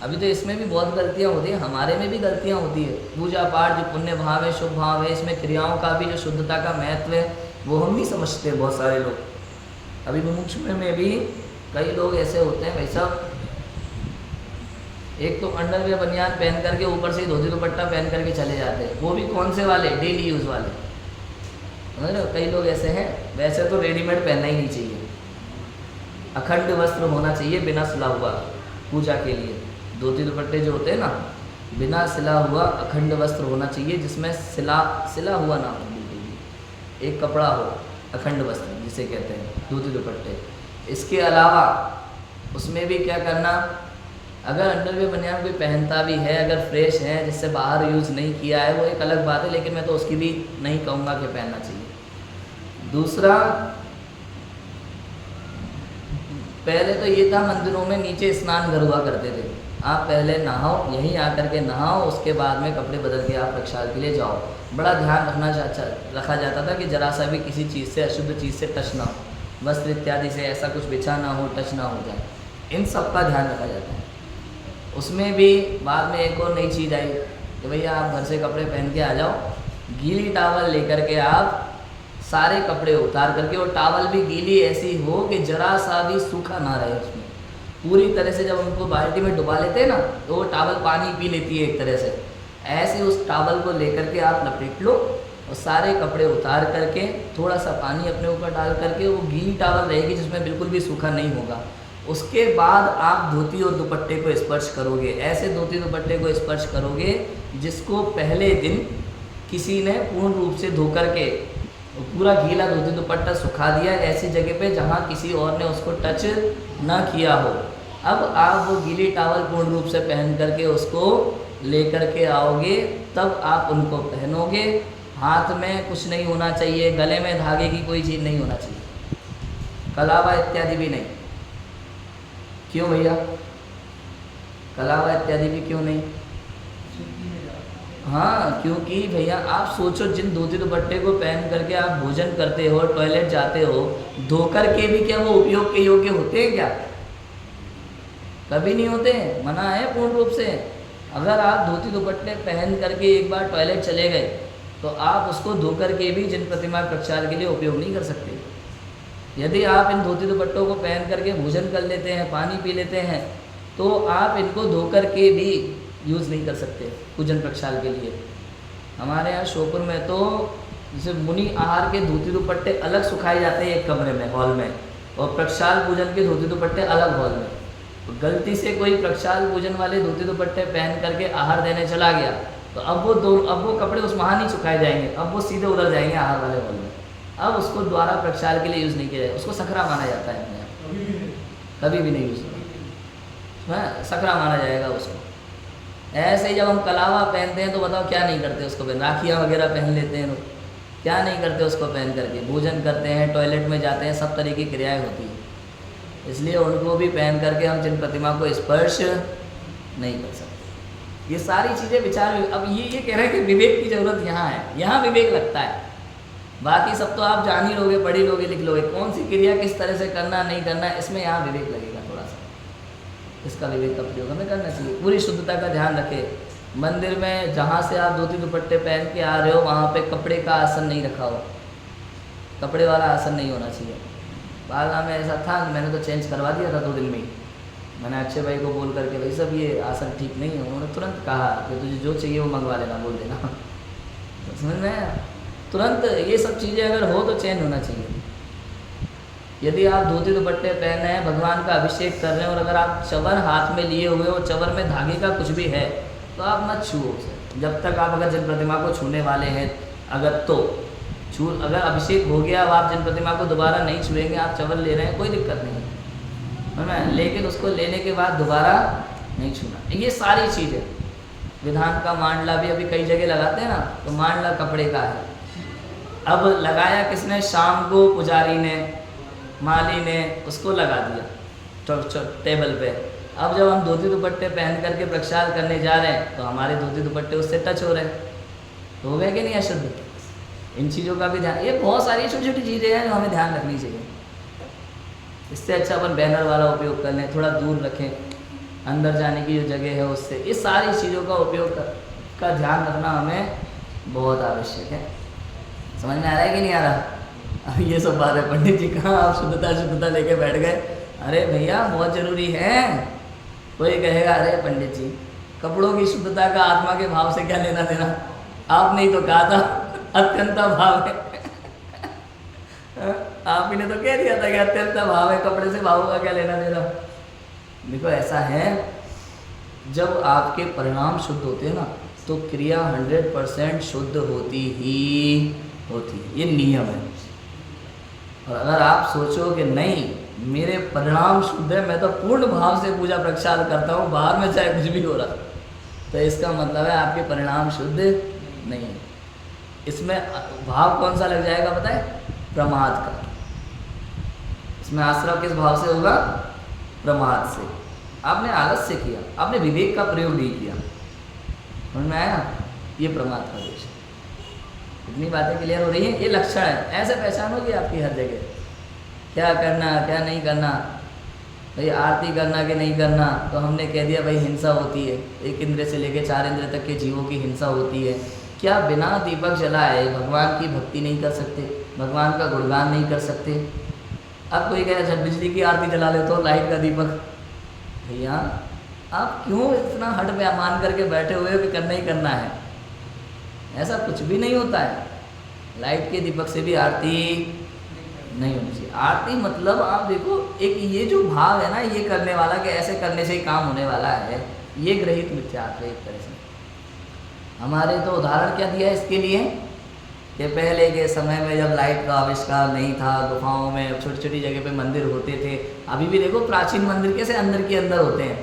अभी तो इसमें भी बहुत गलतियाँ होती हैं, हमारे में भी गलतियाँ होती है। पूजा पाठ जो पुण्य भाव है, शुभ भाव है, इसमें क्रियाओं का भी जो शुद्धता का महत्व है, वो हम नहीं समझते बहुत सारे लोग। अभी मुमुक्ष में भी कई लोग ऐसे होते हैं भाई साहब, एक तो अंडरवेयर बनियान पहन करके ऊपर से धोती दुपट्टा पहन करके चले जाते हैं, वो भी कौन से वाले? डेली यूज़ वाले। समझ रहे हो? कई लोग ऐसे हैं। वैसे तो रेडीमेड पहनना ही नहीं चाहिए, अखंड वस्त्र होना चाहिए बिना सिला हुआ पूजा के लिए। धोती दुपट्टे जो होते हैं ना, बिना सिला हुआ अखंड वस्त्र होना चाहिए, जिसमें सिला हुआ ना हो, बिल्कुल भी एक कपड़ा हो, अखंड वस्त्र जिसे कहते हैं धोती दुपट्टे। इसके अलावा उसमें भी क्या करना, अगर अंडरवियर बनियान कोई पहनता भी है, अगर फ्रेश है, जिससे बाहर यूज़ नहीं किया है, वो एक अलग बात है, लेकिन मैं तो उसकी भी नहीं कहूँगा कि पहनना चाहिए। दूसरा, पहले तो ये था मंदिरों में नीचे स्नान घर हुआ करते थे, आप पहले नहाओ, यहीं आकर के नहाओ, उसके बाद में कपड़े बदल के आप प्रक्षाल के लिए जाओ। बड़ा ध्यान रखा जाता था कि जरा सा भी किसी चीज़ से, अशुद्ध चीज़ से टच ना हो, वस्त्र इत्यादि से ऐसा कुछ बिछा ना हो, टच ना हो जाए, इन सब का ध्यान रखा जाता है। उसमें भी बाद में एक और नई चीज़ आई कि भैया आप घर से कपड़े पहन के आ जाओ, गीली टावल लेकर के आप सारे कपड़े उतार करके, और टावल भी गीली ऐसी हो कि जरा सा भी सूखा ना रहे उसमें, पूरी तरह से। जब उनको बाल्टी में डुबा लेते हैं ना, तो वो टावल पानी पी लेती है एक तरह से, ऐसे उस टावल को लेकर के आप लपेट लो और सारे कपड़े उतार करके थोड़ा सा पानी अपने ऊपर डाल करके, वो गीली टावल रहेगी जिसमें बिल्कुल भी सूखा नहीं होगा। उसके बाद आप धोती और दुपट्टे को स्पर्श करोगे, ऐसे धोती दुपट्टे को स्पर्श करोगे जिसको पहले दिन किसी ने पूर्ण रूप से धो करके पूरा गीला धोती दुपट्टा सुखा दिया ऐसी जगह पे जहाँ किसी और ने उसको टच ना किया हो। अब आप वो गीली टावल पूर्ण रूप से पहन करके उसको ले करके आओगे, तब आप उनको पहनोगे। हाथ में कुछ नहीं होना चाहिए, गले में धागे की कोई चीज़ नहीं होना चाहिए, कलावा इत्यादि भी नहीं। क्यों भैया, कलावा इत्यादि भी क्यों नहीं? हाँ, क्योंकि भैया आप सोचो, जिन धोती दुपट्टे को पहन करके आप भोजन करते हो, टॉयलेट जाते हो, धोकर के भी क्या वो उपयोग के योग्य होते हैं क्या? कभी नहीं होते, मना है पूर्ण रूप से। अगर आप धोती दुपट्टे पहन करके एक बार टॉयलेट चले गए तो आप उसको धोकर के भी जिन प्रतिमा प्रक्षाल के लिए उपयोग नहीं कर सकते। यदि आप इन धोती दुपट्टों को पहन करके भोजन कर लेते हैं, पानी पी लेते हैं, तो आप इनको धोकर के भी यूज़ नहीं कर सकते पूजन प्रक्षाल के लिए। हमारे यहाँ श्योपुर में तो जैसे मुनि आहार के धोती दुपट्टे अलग सुखाए जाते हैं एक कमरे में, हॉल में, और प्रक्षाल पूजन के धोती दुपट्टे अलग हॉल में। तो गलती से कोई प्रक्षाल पूजन वाले धोती दुपट्टे पहन करके आहार देने चला गया, तो अब वो कपड़े उस वहाँ नहीं सुखाए जाएंगे, अब वो सीधे उधर जाएंगे आहार वाले हॉल में। अब उसको द्वारा प्रक्षाल के लिए यूज़ नहीं किया जाएगा, उसको सकरा माना जाता है अपने यहाँ, कभी भी नहीं यूज़ होगा, सकरा माना जाएगा उसको। ऐसे ही जब हम कलावा पहनते हैं तो बताओ क्या नहीं करते उसको पहन, राखियाँ वगैरह पहन लेते हैं लोग, क्या नहीं करते उसको पहन करके, भोजन करते हैं, टॉयलेट में जाते हैं, सब तरह की क्रियाएँ होती हैं। इसलिए उनको भी पहन करके हम जिन प्रतिमा को स्पर्श नहीं कर सकते। ये सारी चीज़ें विचार, अब ये कह रहे हैं कि विवेक की ज़रूरत यहाँ है, यहाँ विवेक लगता है। बाकी सब तो आप जान ही लोगे, पढ़ ही लोगे, लिख लोगे, कौन सी क्रिया किस तरह से करना नहीं करना, इसमें यहाँ विवेक लगेगा थोड़ा सा। इसका विवेक का प्रयोग हमें करना चाहिए, पूरी शुद्धता का ध्यान रखें। मंदिर में जहाँ से आप धोती दुपट्टे पहन के आ रहे हो, वहाँ पे कपड़े का आसन नहीं रखा हो, कपड़े वाला आसन नहीं होना चाहिए। बारगाह में ऐसा था, मैंने तो चेंज करवा दिया था 2 दिन में ही। मैंने अक्षय भाई को बोल करके, भाई साहब ये आसन ठीक नहीं है, उन्होंने तुरंत कहा कि तुझे जो चाहिए वो मंगवा लेना, बोल देना। तो समझ में आया? तुरंत ये सब चीज़ें अगर हो तो चेंज होना चाहिए। यदि आप धोती दुपट्टे पहन रहे हैं, भगवान का अभिषेक कर रहे हैं, और अगर आप चवर हाथ में लिए हुए हो, चवर में धागे का कुछ भी है, तो आप मत छुओ उसे। जब तक आप अगर जिन प्रतिमा को छूने वाले हैं, अगर तो अगर अभिषेक हो गया, अब आप जिन प्रतिमा को दोबारा नहीं छुएंगे, आप चवर ले रहे हैं, कोई दिक्कत नहीं है, लेकिन उसको लेने के बाद दोबारा नहीं छूना। ये सारी चीज़ें, विधान का मांडला भी अभी कई जगह लगाते हैं ना, तो मांडला कपड़े का है। अब लगाया किसने? शाम को पुजारी ने, माली ने उसको लगा दिया टेबल पे। अब जब हम धोती दुपट्टे पहन करके प्रक्षाल करने जा रहे हैं, तो हमारे धोती दुपट्टे उससे टच हो रहे हैं, तो हो गए कि नहीं अशुद्ध? इन चीज़ों का भी ध्यान, ये बहुत सारी छोटी छोटी चीज़ें हैं जो हमें ध्यान रखनी चाहिए। इससे अच्छा अपन बैनर वाला उपयोग कर लें, थोड़ा दूर रखें, अंदर जाने की जो जगह है उससे। इस सारी चीज़ों का उपयोग का ध्यान रखना हमें बहुत आवश्यक है। समझ में आ रहा है कि नहीं आ रहा? अब ये सब बात है, पंडित जी कहाँ आप शुद्धता लेके बैठ गए? अरे भैया बहुत ज़रूरी है। कोई कहेगा अरे पंडित जी कपड़ों की शुद्धता का आत्मा के भाव से क्या लेना देना? आपने ही तो कहा था अत्यंत भाव है। आप ही ने तो कह दिया था कि अत्यंत भाव है, कपड़े से भावों का क्या लेना देना? देखो ऐसा है, जब आपके परिणाम शुद्ध होते हैं ना, तो क्रिया 100% शुद्ध होती ही होती है, ये नियम है। और अगर आप सोचो कि नहीं मेरे परिणाम शुद्ध है, मैं तो पूर्ण भाव से पूजा प्रक्षाल करता हूँ, बाहर में चाहे कुछ भी हो रहा, तो इसका मतलब है आपके परिणाम शुद्ध नहीं है। इसमें भाव कौन सा लग जाएगा पता है? प्रमाद का। इसमें आश्रय किस भाव से होगा? प्रमाद से। आपने आलस्य किया, आपने विवेक का प्रयोग नहीं किया, समझ में आया? ये प्रमाद का दोष है। इतनी बातें क्लियर हो रही हैं? ये लक्षण है, ऐसे पहचान होगी आपकी हर जगह, क्या करना क्या नहीं करना। भाई आरती करना कि नहीं करना, तो हमने कह दिया भाई हिंसा होती है, 1 इंद्र से लेकर 4 इंद्र तक के जीवों की हिंसा होती है। क्या बिना दीपक जलाए भगवान की भक्ति नहीं कर सकते, भगवान का गुणगान नहीं कर सकते? अब कोई कहे अच्छा बिजली की आरती जला ले तो लाइट का दीपक, भैया आप क्यों इतना हट मान करके बैठे हुए हो कि करना ही करना है? ऐसा कुछ भी नहीं होता है। लाइट के दीपक से भी आरती नहीं होनी चाहिए। आरती मतलब आप देखो, एक ये जो भाव है ना, ये करने वाला कि ऐसे करने से ही काम होने वाला है, ये ग्रहित मिथ्यात्व है एक तरह से। हमारे तो उदाहरण क्या दिया है इसके लिए कि पहले के समय में जब लाइट का आविष्कार नहीं था, गुफाओं में छोटी छोटी जगह पे मंदिर होते थे। अभी भी देखो प्राचीन मंदिर कैसे अंदर के अंदर होते हैं,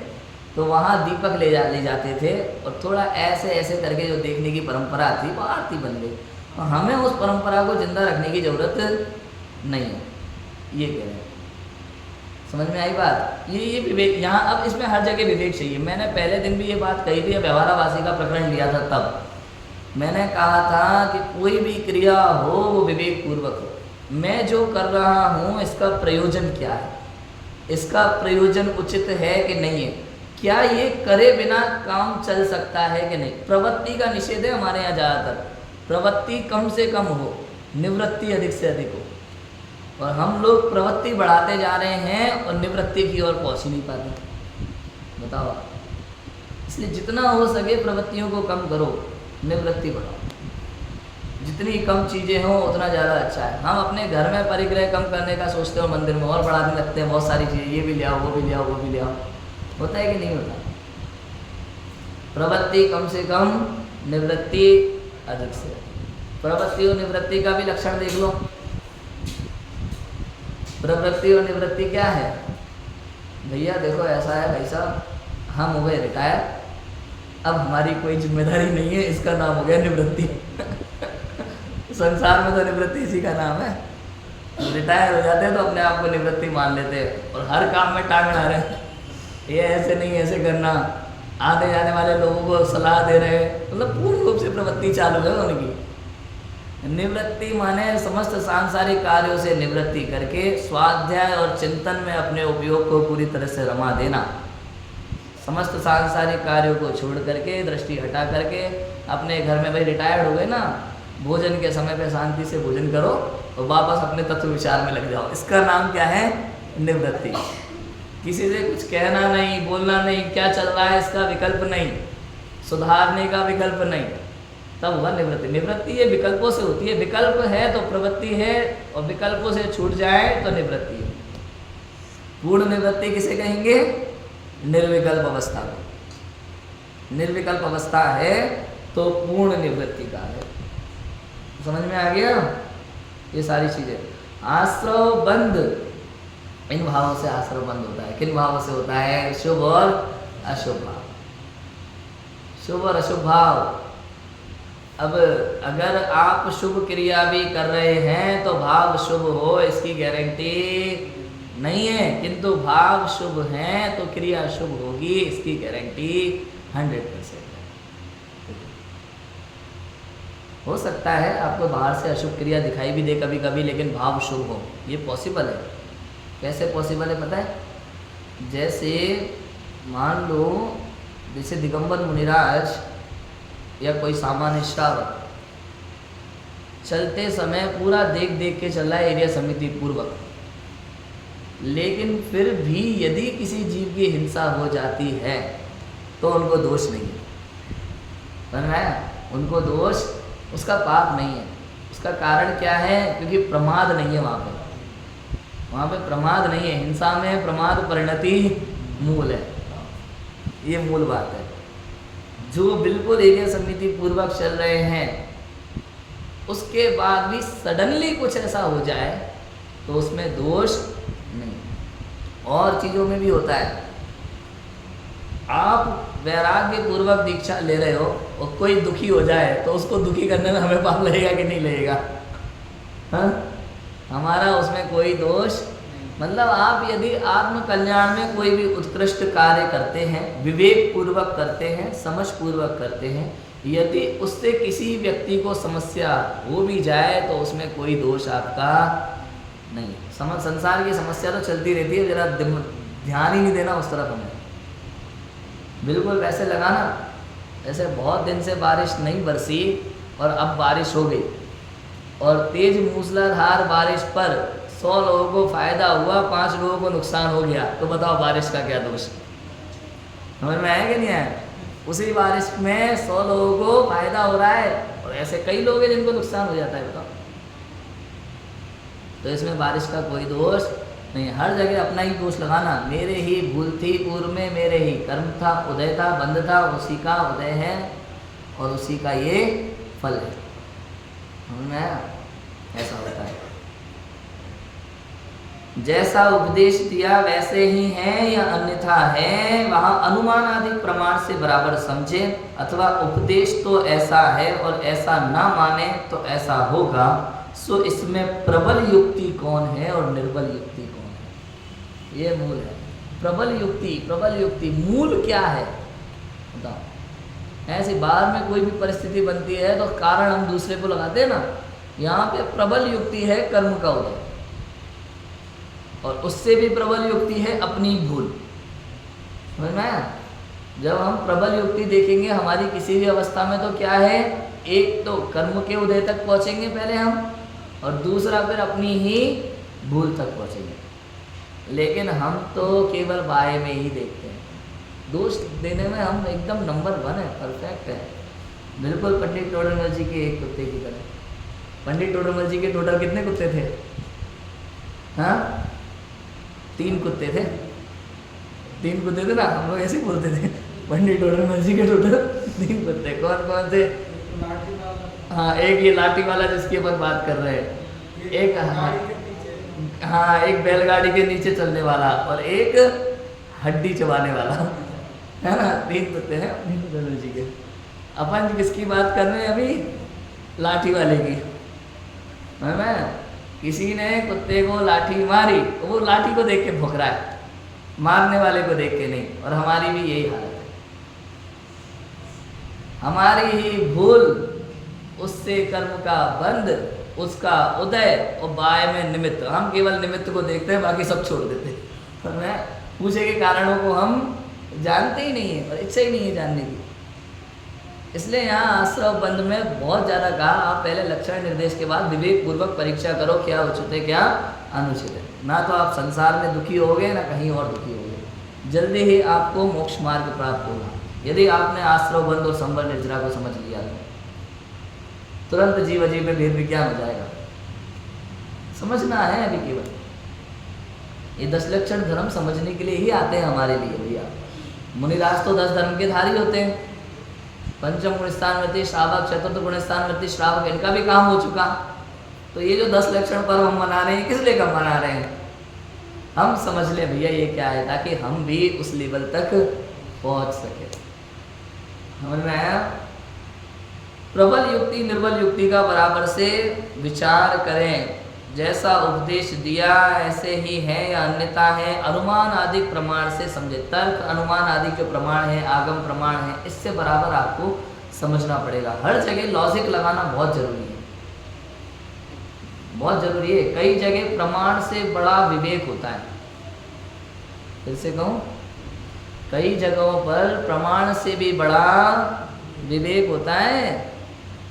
तो वहाँ दीपक ले जाते थे, और थोड़ा ऐसे ऐसे करके जो देखने की परंपरा थी वो आरती बन गई। और हमें उस परंपरा को जिंदा रखने की ज़रूरत नहीं है, ये कह रहे हैं। समझ में आई बात? ये विवेक यहाँ, अब इसमें हर जगह विवेक चाहिए। मैंने पहले दिन भी ये बात कही थी, व्यवहारावासी का प्रकरण लिया था, तब मैंने कहा था कि कोई भी क्रिया हो वो विवेक पूर्वक हो। मैं जो कर रहा हूँ इसका प्रयोजन क्या है, इसका प्रयोजन उचित है कि नहीं है, क्या ये करे बिना काम चल सकता है कि नहीं। प्रवृत्ति का निषेध है हमारे यहाँ ज़्यादातर, प्रवृत्ति कम से कम हो, निवृत्ति अधिक से अधिक हो। और हम लोग प्रवृत्ति बढ़ाते जा रहे हैं और निवृत्ति की ओर पहुँच ही नहीं पाते। बताओ, इसलिए जितना हो सके प्रवृत्तियों को कम करो, निवृत्ति बढ़ाओ। जितनी कम चीज़ें हों उतना ज़्यादा अच्छा है। हम अपने घर में परिग्रह कम करने का सोचते हो, मंदिर में और बढ़ाने लगते हैं बहुत सारी चीज़ें, ये भी ले आओ, वो भी ले आओ, वो भी ले आओ। होता है कि नहीं होता? प्रवृत्ति कम से कम, निवृत्ति अधिक से अधिक। प्रवृत्ति और निवृत्ति का भी लक्षण देख लो। प्रवृत्ति और निवृत्ति क्या है भैया? देखो ऐसा है भाई साहब, हम हो गए रिटायर, अब हमारी कोई जिम्मेदारी नहीं है, इसका नाम हो गया निवृत्ति। संसार में तो निवृत्ति इसी का नाम है। रिटायर हो जाते हैं तो अपने आप को निवृत्ति मान लेते हैं और हर काम में टांग अड़ा रहे हैं, ये ऐसे नहीं ऐसे करना, आने जाने वाले लोगों को सलाह दे रहे हैं, मतलब पूर्ण रूप से प्रवृत्ति चालू है उनकी। निवृत्ति माने समस्त सांसारिक कार्यों से निवृत्ति करके स्वाध्याय और चिंतन में अपने उपयोग को पूरी तरह से रमा देना। समस्त सांसारिक कार्यों को छोड़ करके, दृष्टि हटा करके, अपने घर में भाई रिटायर्ड हो गए ना, भोजन के समय पे शांति से भोजन करो और वापस अपने तत्व विचार में लग जाओ। इसका नाम क्या है? निवृत्ति। किसी से कुछ कहना नहीं, बोलना नहीं, क्या चल रहा है इसका विकल्प नहीं, सुधारने का विकल्प नहीं, तब हुआ निवृत्ति। निवृत्ति ये विकल्पों से होती है, विकल्प है तो प्रवृत्ति है, और विकल्पों से छूट जाए तो निवृत्ति है। पूर्ण निवृत्ति किसे कहेंगे? निर्विकल्प अवस्था में। निर्विकल्प अवस्था है तो पूर्ण निवृत्ति का है। समझ में आ गया? ये सारी चीजें। आश्रव बंद, इन भावों से आश्रव बंद होता है। किन भावों से होता है? शुभ और अशुभ भाव। शुभ और अशुभ भाव। अब अगर आप शुभ क्रिया भी कर रहे हैं तो भाव शुभ हो इसकी गारंटी नहीं है, किंतु भाव शुभ हैं तो क्रिया शुभ होगी इसकी गारंटी 100% है। हो सकता है आपको बाहर से अशुभ क्रिया दिखाई भी दे कभी कभी, लेकिन भाव शुभ हो, ये पॉसिबल है। कैसे पॉसिबल है पता है? जैसे मान लो, जैसे दिगंबर मुनिराज या कोई सामान्य श्रावक चलते समय पूरा देख देख के चल रहा है एरिया समिति पूर्वक, लेकिन फिर भी यदि किसी जीव की हिंसा हो जाती है तो उनको दोष नहीं है। समझ में आया? उनको दोष, उसका पाप नहीं है। उसका कारण क्या है? क्योंकि प्रमाद नहीं है वहाँ पे प्रमाद नहीं है। हिंसा में प्रमाद परिणति मूल है, ये मूल बात है। जो बिल्कुल एरिया समिति पूर्वक चल रहे हैं उसके बाद भी सडनली कुछ ऐसा हो जाए तो उसमें दोष नहीं। और चीज़ों में भी होता है। आप वैराग्य पूर्वक दीक्षा ले रहे हो और कोई दुखी हो जाए तो उसको दुखी करने में हमें पाप लगेगा कि नहीं लगेगा? हाँ, हमारा उसमें कोई दोष, मतलब आप यदि आत्म कल्याण में कोई भी उत्कृष्ट कार्य करते हैं, विवेक पूर्वक करते हैं, समझ पूर्वक करते हैं, यदि उससे किसी व्यक्ति को समस्या हो भी जाए तो उसमें कोई दोष आपका नहीं। संसार की समस्या तो चलती रहती है, जरा ध्यान ही नहीं देना उस तरफ हमें, बिल्कुल वैसे लगाना जैसे बहुत दिन से बारिश नहीं बरसी और अब बारिश हो गई और तेज मूसलाधार बारिश पर 100 लोगों को फायदा हुआ, 5 लोगों को नुकसान हो गया, तो बताओ बारिश का क्या दोष? समझ में आया कि नहीं आया? उसी बारिश में 100 लोगों को फायदा हो रहा है और ऐसे कई लोग हैं जिनको नुकसान हो जाता है, बताओ। तो इसमें बारिश का कोई दोष नहीं। हर जगह अपना ही दोष लगाना, मेरे ही भूल थी पूर्व में, मेरे ही कर्म था, उदय था, बंध था, उसी का उदय है और उसी का ये फल है। समझ में आया? ऐसा होता है। जैसा उपदेश दिया वैसे ही है या अन्यथा है, वहाँ अनुमान आदि प्रमाण से बराबर समझे, अथवा उपदेश तो ऐसा है और ऐसा ना माने तो ऐसा होगा। सो इसमें प्रबल युक्ति कौन है और निर्बल युक्ति कौन है? ये मूल है। प्रबल युक्ति मूल क्या है बताओ। ऐसे बाहर में कोई भी परिस्थिति बनती है तो कारण हम दूसरे को लगाते हैं ना, यहाँ पे प्रबल युक्ति है कर्म का उदय, और उससे भी प्रबल युक्ति है अपनी भूल। समझ में आया? जब हम प्रबल युक्ति देखेंगे हमारी किसी भी अवस्था में तो क्या है, एक तो कर्म के उदय तक पहुँचेंगे पहले हम, और दूसरा फिर अपनी ही भूल तक पहुँचेंगे। लेकिन हम तो केवल बाय में ही देखते हैं, दोष देने में हम एकदम नंबर 1 है, परफेक्ट है, बिल्कुल पंडित टोडरमल जी के एक कुत्ते की तरह। पंडित टोडरमल जी के टोटल कितने कुत्ते थे? हाँ, 3 कुत्ते थे। 3 कुत्ते थे ना, हम लोग ऐसे बोलते थे। पंडित टोडरमल जी के टोटल 3 कुत्ते। कौन कौन थे? हाँ, एक ये लाठी वाला जिसकी अपन बात कर रहे हैं, एक हाँ एक बैलगाड़ी के नीचे चलने वाला, और एक हड्डी चबाने वाला, है ना। 3 कुत्ते हैं पंडित टोडरमल जी के। अपन किसकी बात कर रहे हैं अभी? लाठी वाले की। मैं किसी ने कुत्ते को लाठी मारी तो वो लाठी को देख के भौंक रहा है, मारने वाले को देख के नहीं। और हमारी भी यही हालत है, हमारी ही भूल, उससे कर्म का बंध, उसका उदय, और बाय में निमित्त। हम केवल निमित्त को देखते हैं, बाकी सब छोड़ देते हैं। और मैं पूछे के कारणों को हम जानते ही नहीं है और इच्छा ही नहीं है जानने की। इसलिए यहाँ आश्रव बंध में बहुत ज़्यादा कहा, आप पहले लक्षण निर्देश के बाद विवेक पूर्वक परीक्षा करो क्या उचित है क्या अनुचित है। ना तो आप संसार में दुखी होगे ना कहीं और दुखी होगे, जल्दी ही आपको मोक्ष मार्ग प्राप्त होगा यदि आपने आश्रव बंध और संवर निर्जरा को समझ लिया तो। तुरंत जीव अजीव में भेद विज्ञान हो जाएगा। समझना है अभी केवल ये 10 लक्षण धर्म समझने के लिए ही आते हैं हमारे लिए भैया। मुनिराज तो 10 धर्म के धारी होते हैं, पंचम गुणस्थानवर्ती श्रावक, चतुर्थ गुणस्थानवर्ती श्रावक, इनका भी काम हो चुका। तो ये जो 10 लक्षण पर्व हम मना रहे हैं, किस लिए कब मना रहे हैं? हम समझ ले भैया ये क्या है, ताकि हम भी उस लेवल तक पहुंच सके। समझ में आया? प्रबल युक्ति निर्बल युक्ति का बराबर से विचार करें। जैसा उपदेश दिया ऐसे ही है या अन्यथा है, अनुमान आदि प्रमाण से समझे। तर्क अनुमान आदि जो प्रमाण है, आगम प्रमाण है, इससे बराबर आपको समझना पड़ेगा। हर जगह लॉजिक लगाना बहुत जरूरी है, बहुत जरूरी है। कई जगह प्रमाण से बड़ा विवेक होता है। फिर से कहूँ, कई जगहों पर प्रमाण से भी बड़ा विवेक होता है।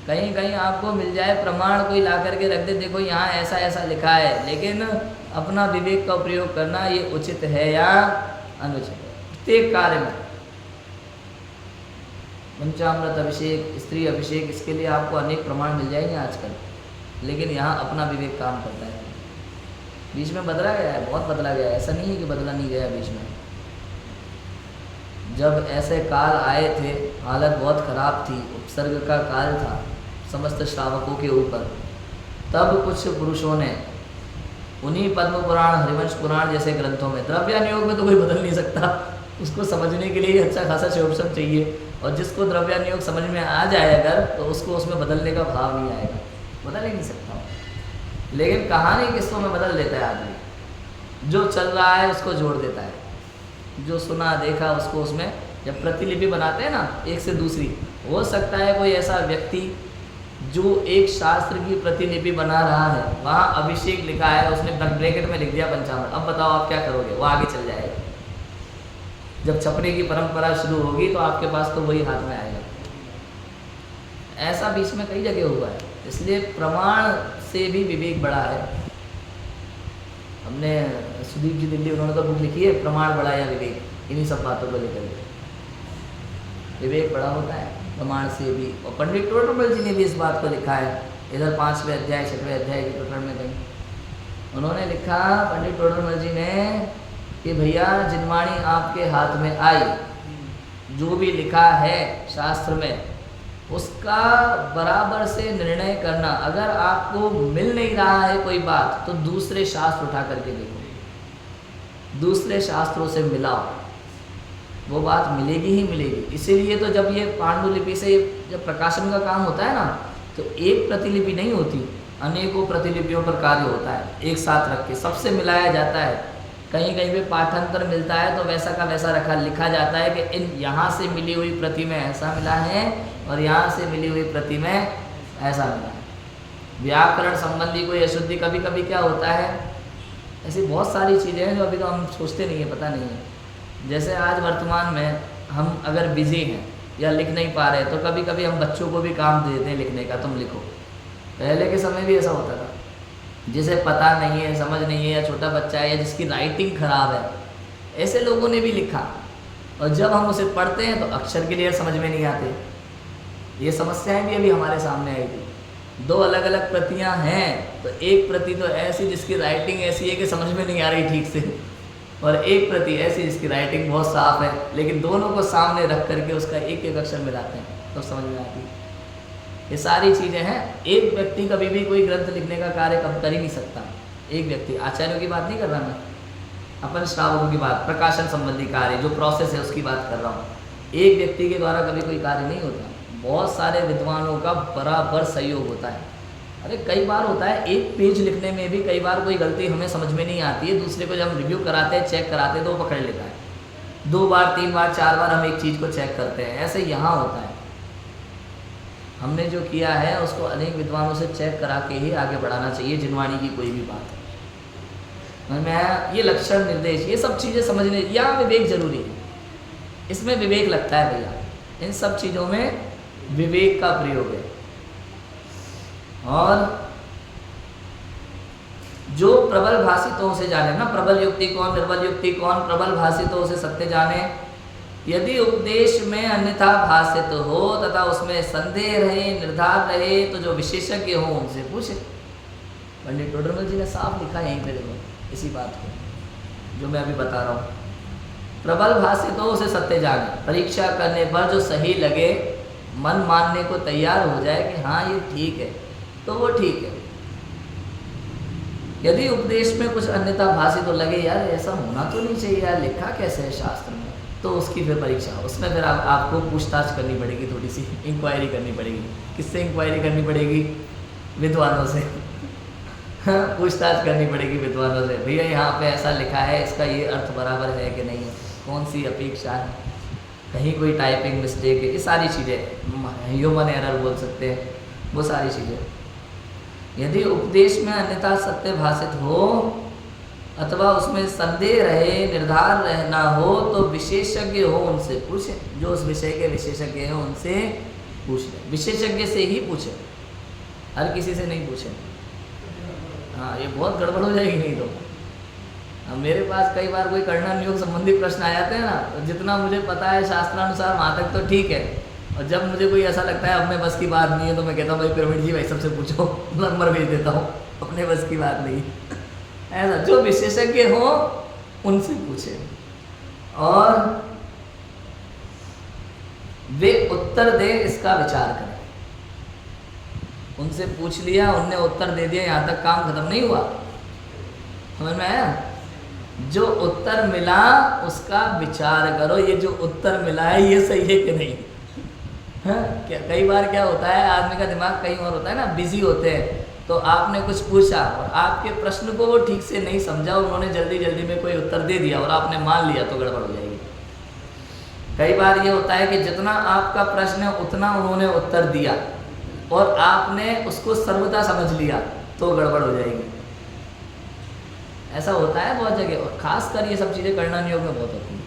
कहीं कहीं आपको मिल जाए प्रमाण कोई ला करके रख दे, देखो यहाँ ऐसा ऐसा लिखा है, लेकिन अपना विवेक का प्रयोग करना ये उचित है या अनुचित है। प्रत्येक कार्य में पंचामृत अभिषेक, स्त्री अभिषेक, इसके लिए आपको अनेक प्रमाण मिल जाएंगे आजकल, लेकिन यहाँ अपना विवेक काम करता है। बीच में बदला गया है, बहुत बदला गया है, ऐसा नहीं है कि बदला नहीं गया बीच में। जब ऐसे काल आए थे, हालत बहुत खराब थी, उपसर्ग का काल था समस्त श्रावकों के ऊपर, तब कुछ पुरुषों ने उन्हीं पद्म पुराण, हरिवंश पुराण जैसे ग्रंथों में। द्रव्यानुयोग में तो कोई बदल नहीं सकता, उसको समझने के लिए अच्छा खासा शिवोपम चाहिए, और जिसको द्रव्यानुयोग समझ में आ जाए अगर, तो उसको उसमें बदलने का भाव नहीं आएगा, बदल ही नहीं सकता। लेकिन कहानी किस्सों में बदल देता है आदमी, जो चल रहा है उसको जोड़ देता है, जो सुना देखा उसको उसमें, जब प्रतिलिपि बनाते हैं ना एक से दूसरी, हो सकता है कोई ऐसा व्यक्ति जो एक शास्त्र की प्रतिलिपि बना रहा है, वहाँ अभिषेक लिखा है, उसने ब्रैकेट में लिख दिया पंचामृत, अब बताओ आप क्या करोगे, वो आगे चल जाएगा। जब छपने की परंपरा शुरू होगी तो आपके पास तो वही हाथ में आएगा। ऐसा बीच में कई जगह हुआ है, इसलिए प्रमाण से भी विवेक बड़ा है। हमने सुदीप जी दिल्ली, उन्होंने तो बुक लिखी है प्रमाण बड़ा या विवेक, इन्हीं सब बातों को लेकर विवेक बड़ा होता है प्रमाण से भी। और पंडित टोडरमल जी ने भी इस बात को लिखा है, इधर 5वें अध्याय 6वें अध्याय के प्रकरण में कहीं उन्होंने लिखा, पंडित टोडरमल जी ने, कि भैया जिनवाणी आपके हाथ में आई, जो भी लिखा है शास्त्र में, उसका बराबर से निर्णय करना। अगर आपको मिल नहीं रहा है कोई बात, तो दूसरे शास्त्र उठा करके देखो, दूसरे शास्त्रों से मिलाओ, वो बात मिलेगी ही मिलेगी। इसीलिए तो जब ये पांडुलिपि से जब प्रकाशन का काम होता है ना, तो एक प्रतिलिपि नहीं होती, अनेकों प्रतिलिपियों पर कार्य होता है, एक साथ रख के सबसे मिलाया जाता है। कहीं कहीं पे पाठांतर मिलता है तो वैसा का वैसा लिखा जाता है कि इन यहाँ से मिली हुई प्रति में ऐसा मिला है, और यहाँ से मिली हुई प्रति में ऐसा मिला है। व्याकरण संबंधी कोई अशुद्धि, कभी कभी क्या होता है, ऐसी बहुत सारी चीज़ें हैं जो अभी तो हम सोचते नहीं है, पता नहीं है। जैसे आज वर्तमान में हम अगर बिजी हैं या लिख नहीं पा रहे, तो कभी कभी हम बच्चों को भी काम देते हैं लिखने का, तुम लिखो। पहले के समय भी ऐसा होता था, जिसे पता नहीं है, समझ नहीं है, या छोटा बच्चा है, या जिसकी राइटिंग खराब है, ऐसे लोगों ने भी लिखा, और जब हम उसे पढ़ते हैं तो अक्षर क्लियर समझ में नहीं आते। ये समस्याएं भी अभी हमारे सामने आई थी। 2 अलग अलग प्रतियां हैं, तो एक प्रति तो ऐसी जिसकी राइटिंग ऐसी है कि समझ में नहीं आ रही ठीक से, और एक प्रति ऐसी जिसकी राइटिंग बहुत साफ है, लेकिन दोनों को सामने रख करके उसका एक एक अक्षर मिलाते हैं तो समझ में आती है। ये सारी चीज़ें हैं। एक व्यक्ति कभी भी कोई ग्रंथ लिखने का कार्य कब कर ही नहीं सकता। एक व्यक्ति, आचार्यों की बात नहीं कर रहा मैं, अपन श्रावकों की बात, प्रकाशन संबंधी कार्य जो प्रोसेस है उसकी बात कर रहा हूँ। एक व्यक्ति के द्वारा कभी कोई कार्य नहीं होता, बहुत सारे विद्वानों का बराबर सहयोग होता है। अरे कई बार होता है, एक पेज लिखने में भी कई बार कोई गलती हमें समझ में नहीं आती है, दूसरे को जब हम रिव्यू कराते हैं, चेक कराते हैं, तो वो पकड़ लेता है। 2 बार 3 बार 4 बार हम एक चीज़ को चेक करते हैं, ऐसे यहाँ होता है। हमने जो किया है उसको अनेक विद्वानों से चेक करा के ही आगे बढ़ाना चाहिए, जिनवाणी की कोई भी बात है। मैं ये लक्षण निर्देश, ये सब चीज़ें समझने, या विवेक जरूरी है, इसमें विवेक लगता है भैया, इन सब चीज़ों में विवेक का प्रयोग है। और जो प्रबल भाषितों से जाने ना, प्रबल युक्ति कौन, निर्बल युक्ति कौन, प्रबल भाषितों से सत्य जाने। यदि उपदेश में अन्यथा भाषित हो तथा उसमें संदेह रहे, निर्धार रहे, तो जो विशेषज्ञ हो उनसे पूछे। पंडित टोडरमल जी ने साफ लिखा यहीं पे, देखो इसी बात को जो मैं अभी बता रहा हूँ। प्रबल भाषितों से सत्य जाने, परीक्षा करने पर जो सही लगे, मन मानने को तैयार हो जाए कि हाँ ये ठीक है, तो वो ठीक है। यदि उपदेश में कुछ अन्यथा भाषित तो लगे यार ऐसा होना तो नहीं चाहिए यार, लिखा कैसे है शास्त्र में, तो उसकी फिर परीक्षा, उसमें फिर आपको पूछताछ करनी पड़ेगी, थोड़ी सी इंक्वायरी करनी पड़ेगी। किससे इंक्वायरी करनी पड़ेगी? विद्वानों से पूछताछ करनी पड़ेगी विद्वानों से, भैया यहाँ पे ऐसा लिखा है, इसका ये अर्थ बराबर है कि नहीं है, कौन सी अपेक्षा है, कहीं कोई टाइपिंग मिस्टेक है, ये सारी चीज़ें ह्यूमन एरर बोल सकते हैं, वो सारी चीज़ें। यदि उपदेश में अन्यथा सत्य भाषित हो अथवा उसमें संदेह रहे, निर्धार रहना हो, तो विशेषज्ञ हो उनसे पूछे, जो उस विषय के विशेषज्ञ हैं उनसे पूछ लें, विशेषज्ञ से ही पूछे, हर किसी से नहीं पूछे। हाँ ये बहुत गड़बड़ हो जाएगी नहीं तो। मेरे पास कई बार कोई करना नियोग संबंधी प्रश्न आ जाते हैं ना, तो जितना मुझे पता है शास्त्रानुसार वहाँ तक तो ठीक है, और जब मुझे कोई ऐसा लगता है अपने बस की बात नहीं है, तो मैं कहता हूँ भाई पिरामिड जी भाई सबसे पूछो, नंबर भेज देता हूँ, अपने बस की बात नहीं। ऐसा जो विशेषज्ञ हो उनसे पूछे, और वे उत्तर दे इसका विचार करें। उनसे पूछ लिया, उनने उत्तर दे दिया, यहाँ तक काम खत्म नहीं हुआ। समझ में आया? जो उत्तर मिला उसका विचार करो, ये जो उत्तर मिला है ये सही है कि नहीं। हाँ, क्या कई बार क्या होता है, आदमी का दिमाग कहीं और होता है ना, बिजी होते हैं, तो आपने कुछ पूछा और आपके प्रश्न को वो ठीक से नहीं समझा, उन्होंने जल्दी जल्दी में कोई उत्तर दे दिया और आपने मान लिया तो गड़बड़ हो जाएगी। कई बार ये होता है कि जितना आपका प्रश्न है उतना उन्होंने उत्तर दिया और आपने उसको सर्वथा समझ लिया तो गड़बड़ हो जाएगी। ऐसा होता है बहुत जगह, और खासकर ये सब चीज़ें करना नियोग में बहुत होती है,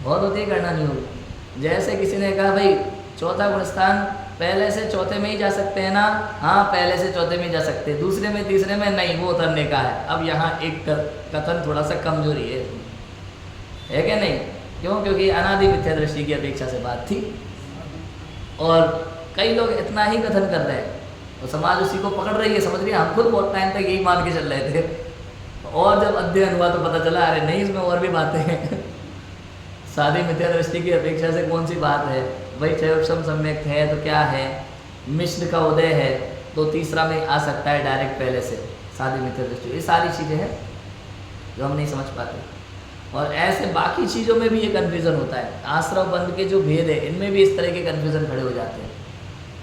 बहुत होती है करना नियोग। जैसे किसी ने कहा भाई चौथा गुणस्थान पहले से चौथे में ही जा सकते हैं ना, हाँ पहले से चौथे में ही जा सकते हैं, दूसरे में तीसरे में नहीं, वो उतरने का है। अब यहाँ एक कथन थोड़ा सा कमजोरी है क्या नहीं? क्यों? क्योंकि अनादि मिथ्या दृष्टि की अपेक्षा से बात थी और कई लोग इतना ही कथन कर रहे हैं और समाज उसी को पकड़ रही है, समझ रही है। हम खुद बहुत टाइम तक यही मान के चल रहे थे और जब अध्ययन हुआ तो पता चला अरे नहीं, इसमें और भी बातें हैं। सादी मिथ्या दृष्टि की अपेक्षा से कौन सी बात है भाई? क्षयोक्षम सम्यक है तो क्या है, मिश्र का उदय है तो तीसरा में आ सकता है डायरेक्ट पहले से, सादी मिथ्या दृष्टि। ये सारी चीज़ें हैं जो हम नहीं समझ पाते और ऐसे बाकी चीज़ों में भी ये कन्फ्यूज़न होता है। आश्रम बंद के जो भेद है इनमें भी इस तरह के कन्फ्यूज़न खड़े हो जाते हैं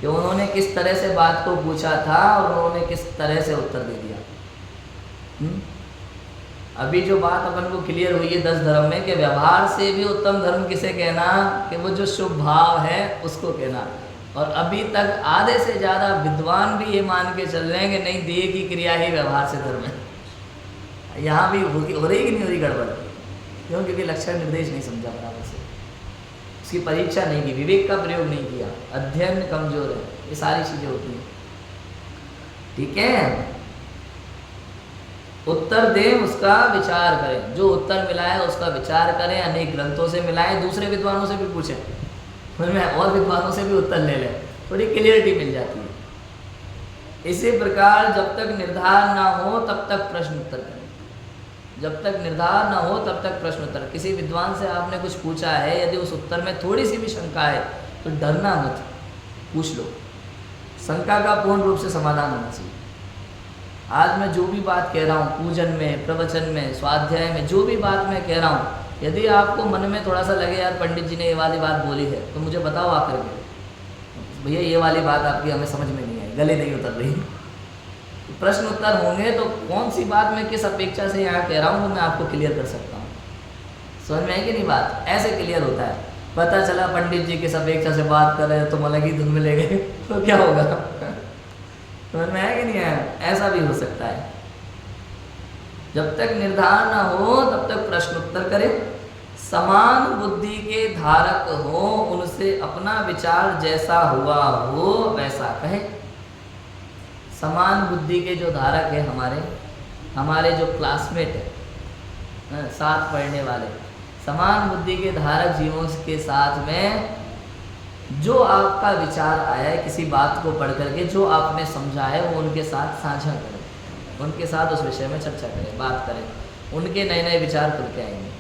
कि उन्होंने किस तरह से बात को पूछा था और उन्होंने किस तरह से उत्तर दे दिया। अभी जो बात अपन को क्लियर हुई है 10 धर्म में कि व्यवहार से भी उत्तम धर्म किसे कहना, कि वो जो शुभ भाव है उसको कहना। और अभी तक आधे से ज़्यादा विद्वान भी ये मान के चल रहे हैं कि नहीं, देह की क्रिया ही व्यवहार से धर्म है। यहाँ भी हो रही कि नहीं हो रही गड़बड़? क्यों? क्योंकि लक्षण निर्देश नहीं समझा बराबर से, उसकी परीक्षा नहीं की, विवेक का प्रयोग नहीं किया, अध्ययन कमजोर है, ये सारी चीज़ें होती हैं। ठीक है, उत्तर दें उसका विचार करें, जो उत्तर मिला है उसका विचार करें, अनेक ग्रंथों से मिलाएं, दूसरे विद्वानों से भी पूछें, और विद्वानों से भी उत्तर ले लें, थोड़ी क्लियरिटी मिल जाती है। इसी प्रकार जब तक निर्धार ना हो तब तक प्रश्न उत्तर करें, जब तक निर्धार ना हो तब तक प्रश्न उत्तर। किसी विद्वान से आपने कुछ पूछा है, यदि उस उत्तर में थोड़ी सी भी शंका है तो डरना मत, पूछ लो, शंका का पूर्ण रूप से समाधान होना चाहिए। आज मैं जो भी बात कह रहा हूँ, पूजन में, प्रवचन में, स्वाध्याय में, जो भी बात मैं कह रहा हूँ, यदि आपको मन में थोड़ा सा लगे यार पंडित जी ने ये वाली बात बोली है, तो मुझे बताओ आकर के भैया ये वाली बात आपकी हमें समझ में नहीं आई, गले नहीं उतर रही। प्रश्न उत्तर होंगे तो कौन सी बात मैं किस अपेक्षा से यहाँ कह रहा हूँ वो मैं आपको क्लियर कर सकता हूँ। समझ में है कि नहीं बात? ऐसे क्लियर होता है। पता चला पंडित जी किस अपेक्षा से बात कर रहे हैं तो अलग ही धुन में ले गए तो क्या होगा? समझ में है कि नहीं है? ऐसा भी हो सकता है। जब तक निर्धार ना हो तब तक प्रश्न उत्तर करें, समान बुद्धि के धारक हो, उनसे अपना विचार जैसा हुआ हो वैसा कहें। समान बुद्धि के जो धारक है, हमारे जो क्लासमेट है, साथ पढ़ने वाले, समान बुद्धि के धारक जीवों के साथ में जो आपका विचार आया है किसी बात को पढ़ करके, जो आपने समझा है वो उनके साथ साझा करें, उनके साथ उस विषय में चर्चा करें, बात करें, उनके नए नए विचार खुल के आएंगे।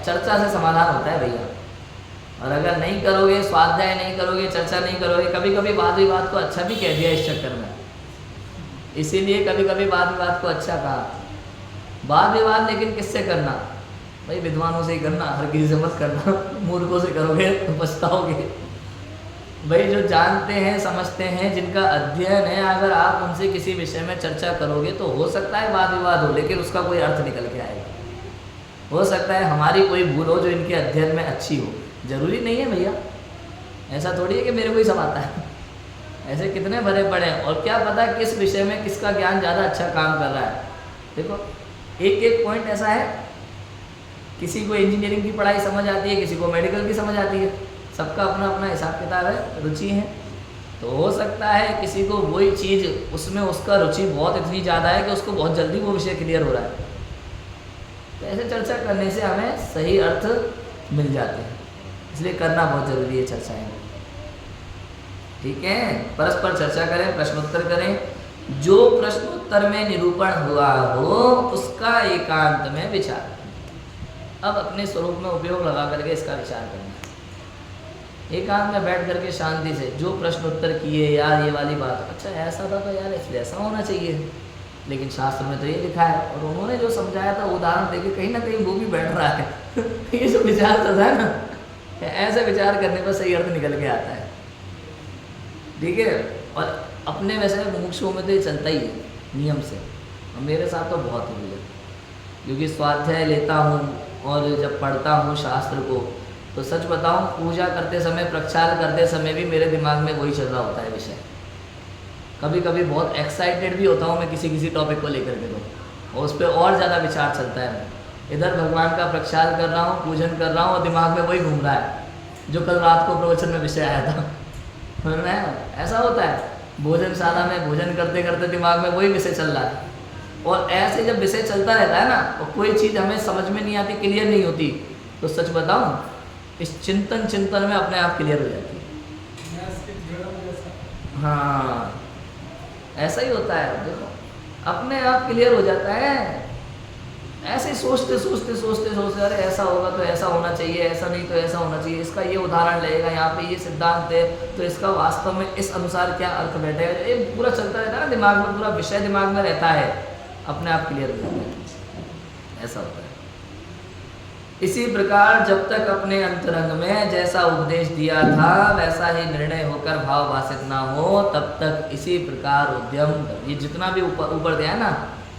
चर्चा से समाधान होता है भैया। और अगर नहीं करोगे, स्वाध्याय नहीं करोगे, चर्चा नहीं करोगे, कभी कभी वाद विवाद को अच्छा भी कह दिया इस चक्कर में, इसीलिए कभी कभी वाद विवाद को अच्छा कहा। वाद विवाद लेकिन किससे करना भाई? विद्वानों से ही करना, हर किसी से मत करना। मूर्खों से करोगे तो पछताओगे। भाई जो जानते हैं, समझते हैं, जिनका अध्ययन है, अगर आप उनसे किसी विषय में चर्चा करोगे तो हो सकता है वाद विवाद हो, लेकिन उसका कोई अर्थ निकल के आएगा। हो सकता है हमारी कोई भूल हो जो इनके अध्ययन में अच्छी हो, जरूरी नहीं है भैया। ऐसा थोड़ी है कि मेरे को ही सब आता है। ऐसे कितने भरे पड़े हैं, और क्या पता किस विषय में किसका ज्ञान ज़्यादा अच्छा काम कर रहा है। देखो एक एक पॉइंट ऐसा है, किसी को इंजीनियरिंग की पढ़ाई समझ आती है, किसी को मेडिकल की समझ आती है, सबका अपना अपना हिसाब किताब है, रुचि है। तो हो सकता है किसी को वही चीज़, उसमें उसका रुचि बहुत इतनी ज़्यादा है कि उसको बहुत जल्दी वो विषय क्लियर हो रहा है। तो ऐसे चर्चा करने से हमें सही अर्थ मिल जाते हैं, इसलिए करना बहुत ज़रूरी है चर्चाएँ। ठीक है, परस्पर चर्चा करें, प्रश्नोत्तर करें, जो प्रश्नोत्तर में निरूपण हुआ हो उसका एकांत में विचार। अब अपने स्वरूप में उपयोग लगा करके इसका विचार करना, एकांत में बैठ करके शांति से जो प्रश्न उत्तर किए, यार ये वाली बात अच्छा ऐसा था तो यार इसलिए ऐसा होना चाहिए, लेकिन शास्त्र में तो ये लिखा है, और उन्होंने जो समझाया था उदाहरण देके कहीं ना कहीं वो भी बैठ रहा है ये जो विचार चल रहा है ना, ऐसे विचार करने पर सही अर्थ निकल के आता है, ठीक है। और अपने वैसे मुमुक्षुओं में तो ये चलता ही है नियम से, और मेरे साथ तो बहुत हो गया, क्योंकि स्वाध्याय लेता हूँ और जब पढ़ता हूँ शास्त्र को, तो सच बताऊँ पूजा करते समय, प्रक्षाल करते समय भी मेरे दिमाग में वही चल रहा होता है विषय। कभी कभी बहुत एक्साइटेड भी होता हूँ मैं किसी किसी टॉपिक को लेकर के, तो और उस पर और ज़्यादा विचार चलता है। इधर भगवान का प्रक्षाल कर रहा हूँ, पूजन कर रहा हूँ, और दिमाग में वही घूम रहा है जो कल रात को प्रवचन में विषय आया था, समझ में आया? ऐसा होता है भोजनशाला में, भोजन करते करते दिमाग में वही विषय चल रहा है। और ऐसे जब विषय चलता रहता है ना, और कोई चीज़ हमें समझ में नहीं आती, क्लियर नहीं होती, तो सच बताऊँ इस चिंतन में अपने आप क्लियर हो जाती है। हाँ, ऐसा ही होता है, देखो अपने आप क्लियर हो जाता है। ऐसे सोचते सोचते सोचते सोचते अरे ऐसा होगा तो ऐसा होना चाहिए, ऐसा नहीं तो ऐसा होना चाहिए, इसका ये उदाहरण लगेगा, यहाँ पे ये सिद्धांत है, तो इसका वास्तव में इस अनुसार क्या अर्थ बैठेगा, ये पूरा चलता रहता है ना दिमाग में, पूरा विषय दिमाग में रहता है, अपने आप क्लियर हो जाता है, ऐसा होता है। इसी प्रकार जब तक अपने अंतरंग में जैसा उपदेश दिया था वैसा ही निर्णय होकर भाव भाषित ना हो, तब तक इसी प्रकार उद्यम, ये जितना भी ऊपर दिया है ना,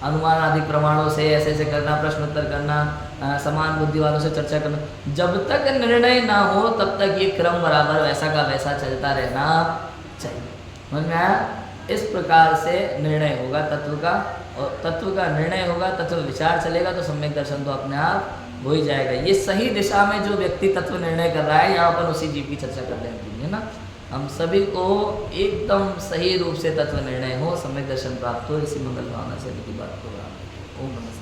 अनुमान आदि प्रमाणों से ऐसे ऐसे करना, प्रश्न उत्तर करना, समान बुद्धि वालों से चर्चा करना, जब तक निर्णय ना हो तब तक ये क्रम बराबर वैसा का वैसा चलता रहना चाहिए। समझ में आया? इस प्रकार से निर्णय होगा तत्व का, और तत्व का निर्णय होगा, तत्व विचार चलेगा, तो सम्यक दर्शन तो अपने आप हो ही जाएगा। ये सही दिशा में जो व्यक्ति तत्व निर्णय कर रहा है, यहाँ पर उसी जीव की चर्चा कर रहे हैं, है ना। हम सभी को एकदम सही रूप से तत्व निर्णय हो, सम्यक दर्शन प्राप्त हो, इसी मंगल भावना से बात को ओम नमः।